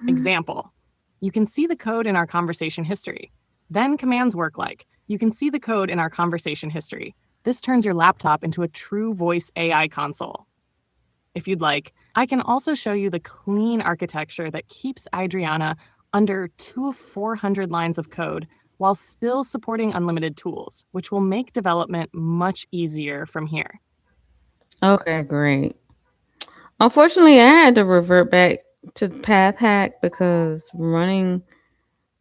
Example, you can see the code in our conversation history. Then commands work like, you can see the code in our conversation history. This turns your laptop into a true voice AI console. If you'd like, I can also show you the clean architecture that keeps Adriana under 2 of 400 lines of code while still supporting unlimited tools, which will make development much easier from here. Okay, great. Unfortunately, I had to revert back to the path hack because running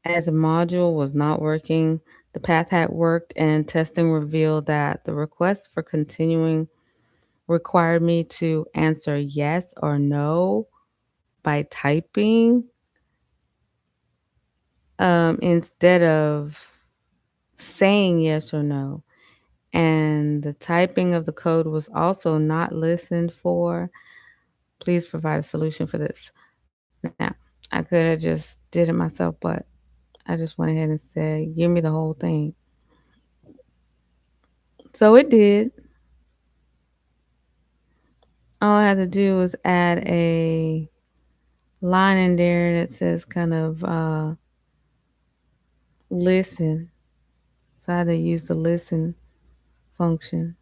as a module was not working. The path hack worked, and testing revealed that the request for continuing required me to answer yes or no by typing instead of saying yes or no. And the typing of the code was also not listened for. Please provide a solution for this. Now, I could have just did it myself, but I just went ahead and said, give me the whole thing. So it did. All I had to do was add a line in there that says kind of listen. So I had to use the listen function.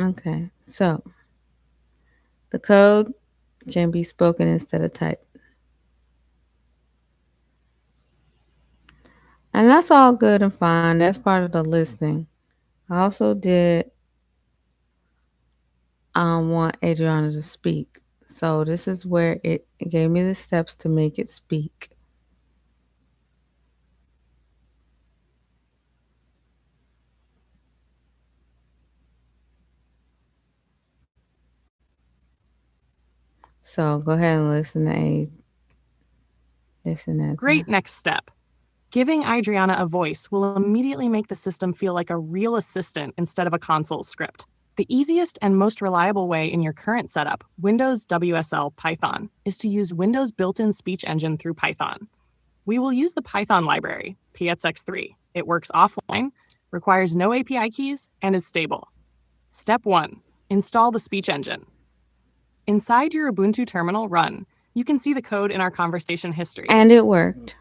Okay, so the code can be spoken instead of typed. And that's all good and fine. That's part of the listening. I also did want Adriana to speak. So this is where it gave me the steps to make it speak. So go ahead and listen to listen that time. Great next step. Giving Adriana a voice will immediately make the system feel like a real assistant instead of a console script. The easiest and most reliable way in your current setup, Windows WSL Python, is to use Windows' built-in speech engine through Python. We will use the Python library, pxx3. It works offline, requires no API keys, and is stable. Step 1. Install the speech engine. Inside your Ubuntu terminal, run. You can see the code in our conversation history. And it worked.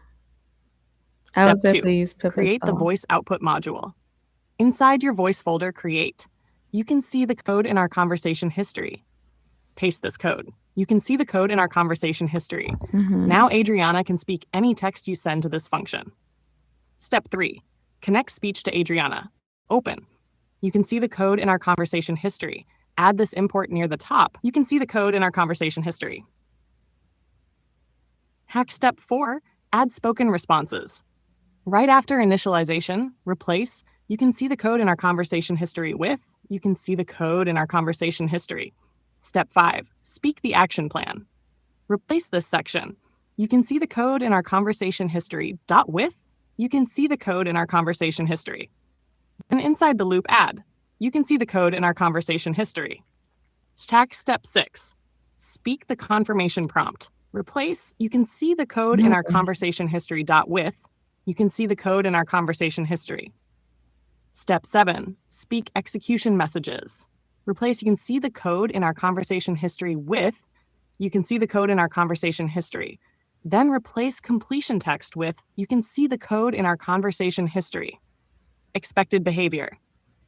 I Step was able 2. to use pip Create the install. voice output module. Inside your voice folder, create. You can see the code in our conversation history. Paste this code. You can see the code in our conversation history. Now Adriana can speak any text you send to this function. Step 3. Connect speech to Adriana. Open. You can see the code in our conversation history. Add this import near the top. You can see the code in our conversation history. Hack step 4. Add spoken responses. Right after initialization, replace, you can see the code in our conversation history with, you can see the code in our conversation history. Step 5. Speak the action plan. Replace this section. You can see the code in our conversation history. With, you can see the code in our conversation history. And inside the loop, add. You can see the code in our conversation history. Hack step 6. Speak the confirmation prompt. Replace, you can see the code in our conversation history. With, you can see the code in our conversation history. Step 7. Speak execution messages. Replace, you can see the code in our conversation history with, you can see the code in our conversation history. Then replace completion text with, you can see the code in our conversation history. Expected behavior.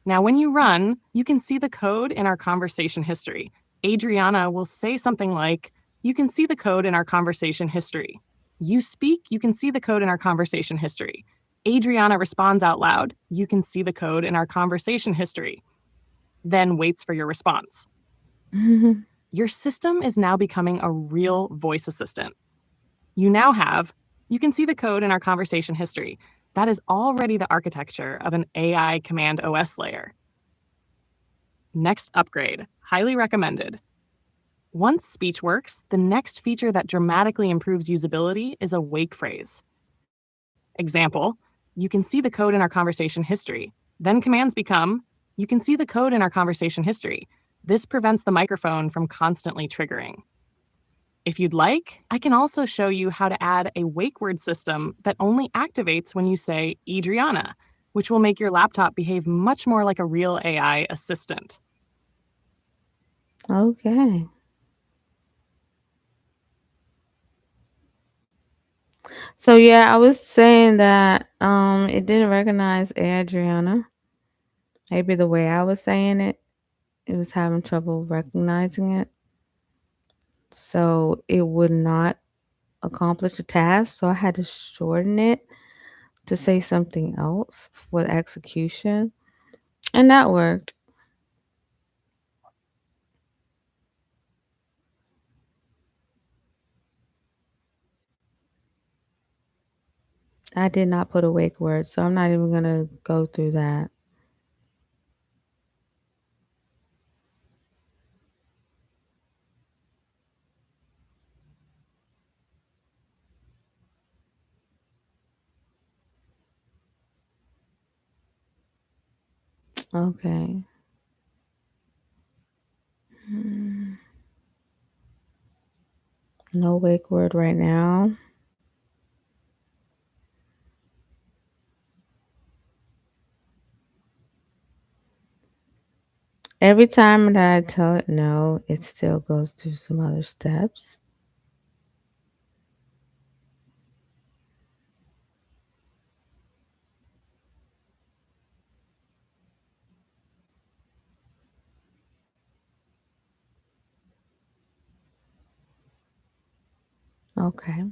Now when you run, you can see the code in our conversation history. Adriana will say something like, you can see the code in our conversation history. You speak, you can see the code in our conversation history. Adriana responds out loud, you can see the code in our conversation history. Then waits for your response. Your system is now becoming a real voice assistant. You now have, you can see the code in our conversation history. That is already the architecture of an AI command OS layer. Next upgrade, highly recommended. Once speech works, the next feature that dramatically improves usability is a wake phrase. Example, you can see the code in our conversation history. Then commands become, you can see the code in our conversation history. This prevents the microphone from constantly triggering. If you'd like, I can also show you how to add a wake word system that only activates when you say Adriana, which will make your laptop behave much more like a real AI assistant. Okay. So yeah, I was saying that it didn't recognize Adriana. Maybe the way I was saying it was having trouble recognizing it. So it would not accomplish the task. So I had to shorten it to say something else for the execution. And that worked. I did not put a wake word, so I'm not even going to go through that. Okay. No wake word right now. Every time that I tell it no, it still goes through some other steps. Okay.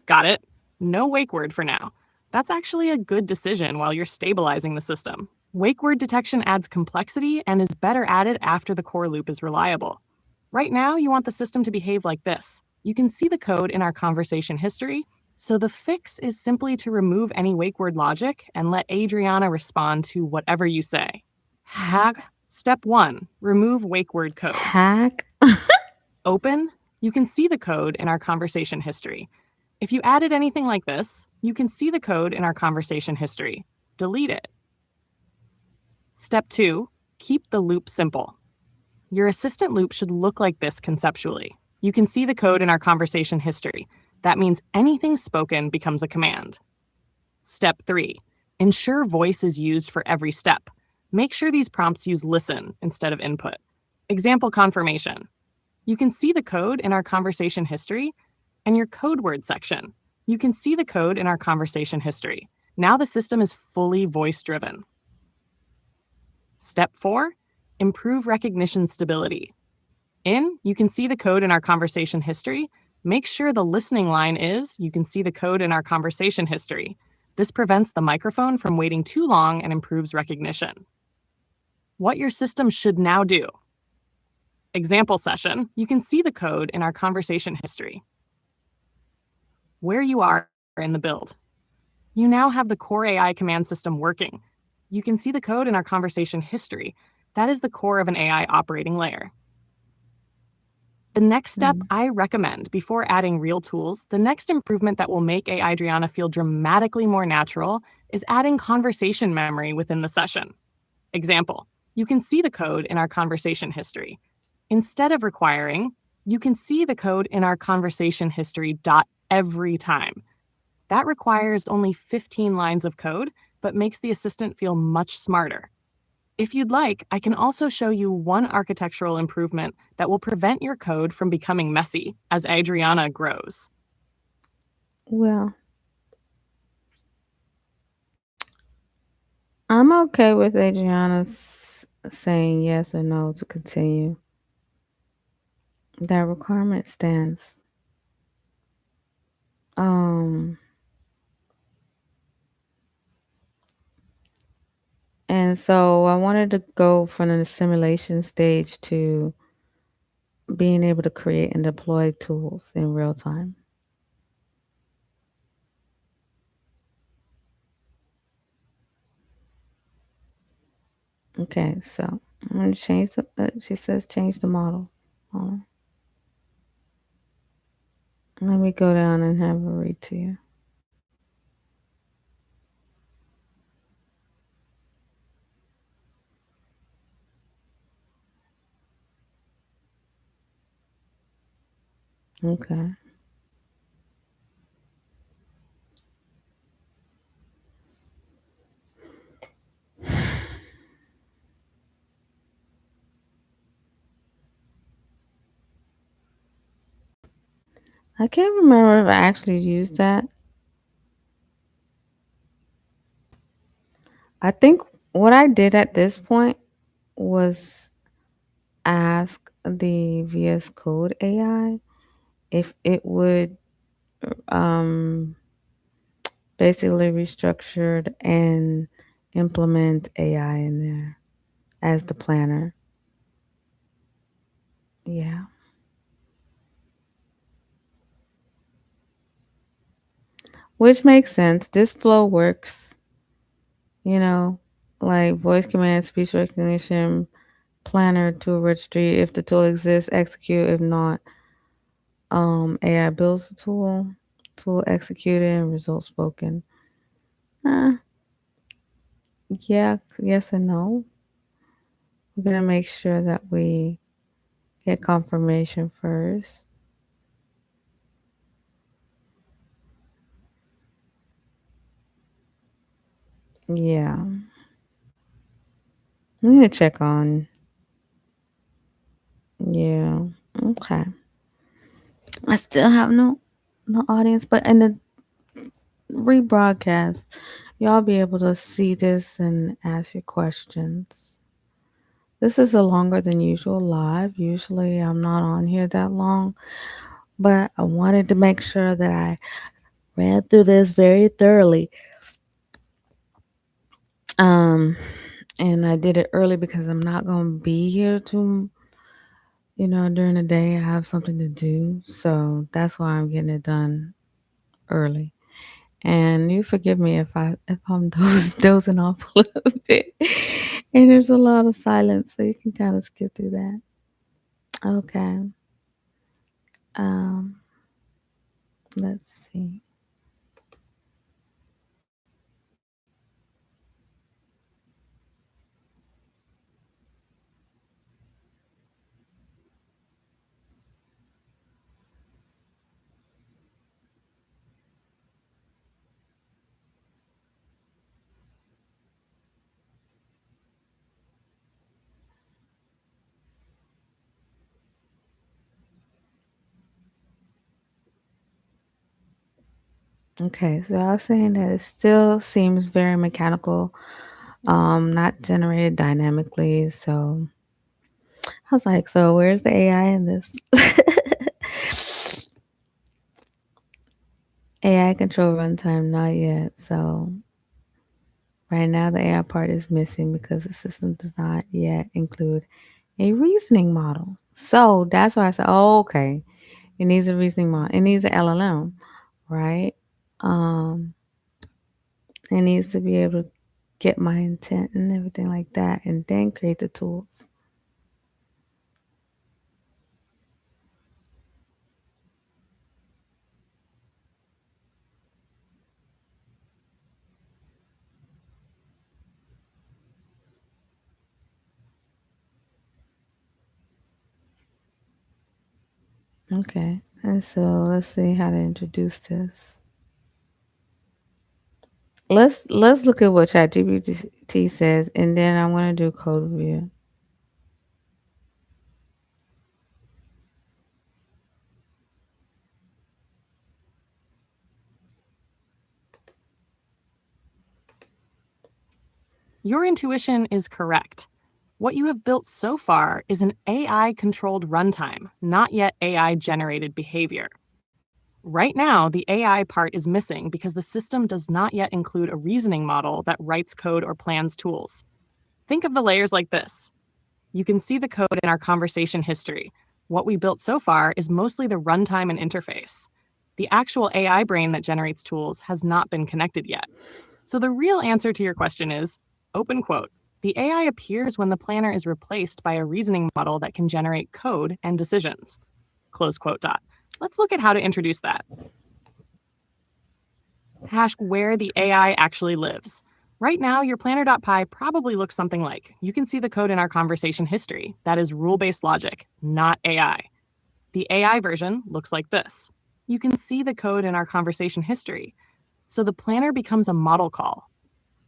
Got it? No wake word for now. That's actually a good decision while you're stabilizing the system. Wake word detection adds complexity and is better added after the core loop is reliable. Right now, you want the system to behave like this. You can see the code in our conversation history, so the fix is simply to remove any wake word logic and let Adriana respond to whatever you say. Hack. Step 1. Remove wake word code. Hack. Open. You can see the code in our conversation history. If you added anything like this, you can see the code in our conversation history. Delete it. Step 2, keep the loop simple. Your assistant loop should look like this conceptually. You can see the code in our conversation history. That means anything spoken becomes a command. Step 3, ensure voice is used for every step. Make sure these prompts use listen instead of input. Example confirmation. You can see the code in our conversation history and your code word section. You can see the code in our conversation history. Now the system is fully voice-driven. Step 4, improve recognition stability. You can see the code in our conversation history. Make sure the listening line is, you can see the code in our conversation history. This prevents the microphone from waiting too long and improves recognition. What your system should now do. Example session, you can see the code in our conversation history. Where you are in the build. You now have the core AI command system working. You can see the code in our conversation history. That is the core of an AI operating layer. The next step I recommend before adding real tools, the next improvement that will make AI Adriana feel dramatically more natural is adding conversation memory within the session. Example, you can see the code in our conversation history. Instead of requiring, you can see the code in our conversation history every time. That requires only 15 lines of code, but makes the assistant feel much smarter. If you'd like, I can also show you one architectural improvement that will prevent your code from becoming messy as Adriana grows. Well, I'm okay with Adriana saying yes or no to continue. That requirement stands. And so I wanted to go from the simulation stage to being able to create and deploy tools in real time. Okay, so I'm going to change the, she says change the model. Let me go down and have her read to you. Okay. I can't remember if I actually used that. I think what I did at this point was ask the VS Code AI if it would basically restructured and implement AI in there as the planner. Yeah. Which makes sense. This flow works, you know, like voice command, speech recognition, planner, tool registry. If the tool exists, execute. If not, AI builds the tool executed, and results spoken. Uh, yeah, yes and no. We're gonna make sure that we get confirmation first. Yeah. I'm gonna check on. Yeah. Okay. I still have no audience, but in the rebroadcast, y'all be able to see this and ask your questions. This is a longer than usual live. Usually I'm not on here that long, but I wanted to make sure that I read through this very thoroughly. And I did it early because I'm not going to be here during the day. I have something to do. So that's why I'm getting it done early. And you forgive me if I'm dozing off a little bit. And there's a lot of silence, so you can kind of skip through that. Okay. Um, let's see. Okay, so I was saying that it still seems very mechanical, not generated dynamically. So I was like, so where's the AI in this? AI control runtime, not yet. So right now the AI part is missing because the system does not yet include a reasoning model. So that's why I said, oh, okay, it needs a reasoning model. It needs an LLM, right? Um, it needs to be able to get my intent and everything like that, and then create the tools. Okay, and so let's see how to introduce this. Let's look at what ChatGPT says, and then I'm gonna do code review. Your intuition is correct. What you have built so far is an AI-controlled runtime, not yet AI-generated behavior. Right now, the AI part is missing because the system does not yet include a reasoning model that writes code or plans tools. Think of the layers like this. You can see the code in our conversation history. What we built so far is mostly the runtime and interface. The actual AI brain that generates tools has not been connected yet. So the real answer to your question is, open quote, the AI appears when the planner is replaced by a reasoning model that can generate code and decisions. Close quote dot. Let's look at how to introduce that. Hash where the AI actually lives. Right now, your planner.py probably looks something like, you can see the code in our conversation history. That is rule-based logic, not AI. The AI version looks like this. You can see the code in our conversation history. So the planner becomes a model call.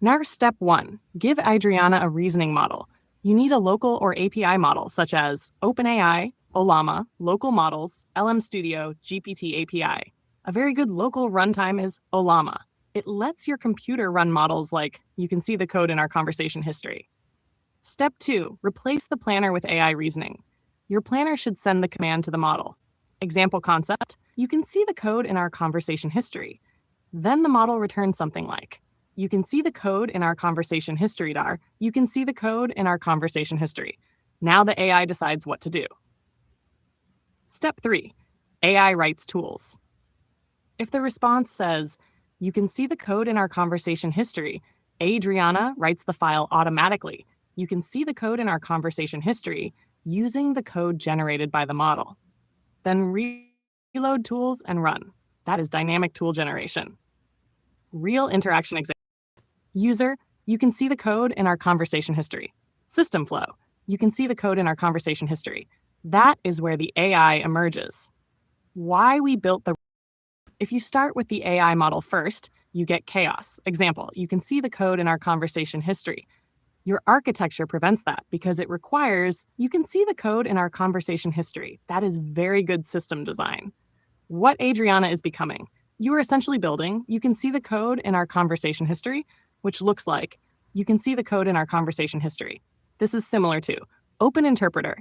Now, step 1, give Adriana a reasoning model. You need a local or API model, such as OpenAI, Ollama, local models, LM Studio, GPT API. A very good local runtime is Ollama. It lets your computer run models like, you can see the code in our conversation history. Step 2, replace the planner with AI reasoning. Your planner should send the command to the model. Example concept, you can see the code in our conversation history. Then the model returns something like, you can see the code in our conversation history, dar. You can see the code in our conversation history. Now the AI decides what to do. Step 3, AI writes tools. If the response says, you can see the code in our conversation history, Adriana writes the file automatically. You can see the code in our conversation history using the code generated by the model. Then reload tools and run. That is dynamic tool generation. Real interaction example. User, you can see the code in our conversation history. System flow, you can see the code in our conversation history. That is where the AI emerges. Why we built the... If you start with the AI model first, you get chaos. Example, you can see the code in our conversation history. Your architecture prevents that because it requires, you can see the code in our conversation history. That is very good system design. What Adriana is becoming, you are essentially building, you can see the code in our conversation history, which looks like, you can see the code in our conversation history. This is similar to Open Interpreter,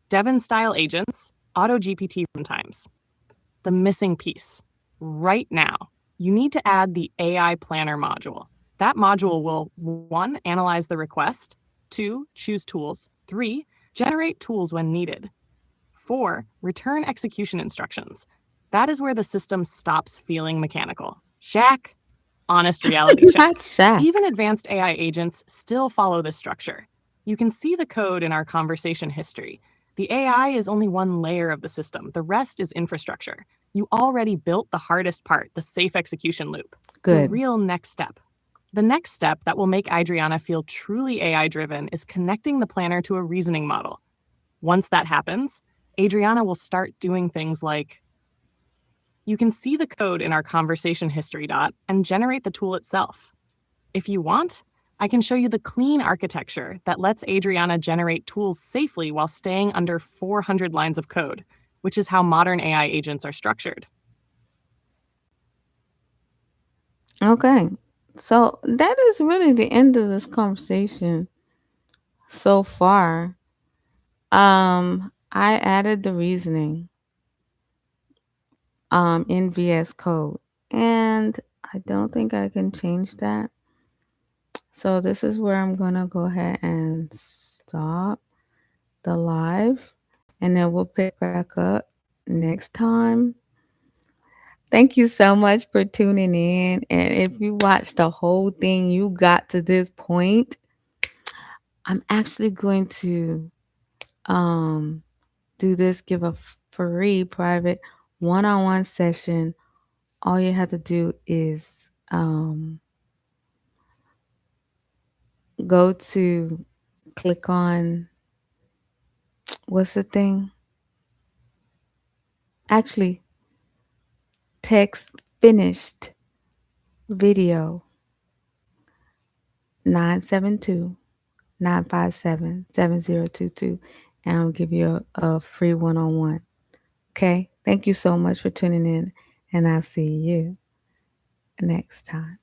Devon-style agents, AutoGPT runtimes. The missing piece. Right now, you need to add the AI Planner module. That module will 1, analyze the request, 2, choose tools, 3, generate tools when needed, 4, return execution instructions. That is where the system stops feeling mechanical. Shaq, honest reality check. Not Shaq. Even advanced AI agents still follow this structure. You can see the code in our conversation history. The AI is only one layer of the system. The rest is infrastructure. You already built the hardest part, the safe execution loop. The Good. real next step. The next step that will make Adriana feel truly AI-driven is connecting the planner to a reasoning model. Once that happens, Adriana will start doing things like, you can see the code in our conversation history dot and generate the tool itself. If you want, I can show you the clean architecture that lets Adriana generate tools safely while staying under 400 lines of code, which is how modern AI agents are structured. Okay. So that is really the end of this conversation so far. I added the reasoning in VS Code, and I don't think I can change that. So this is where I'm gonna go ahead and stop the live, and then we'll pick back up next time. Thank you so much for tuning in. And if you watched the whole thing, you got to this point, I'm actually going to um do this, give a free private one-on-one session. All you have to do is go to click on what's the thing? Actually, text finished video 972-957-7022, and I'll give you a free one-on-one. Okay? Thank you so much for tuning in, and I'll see you next time.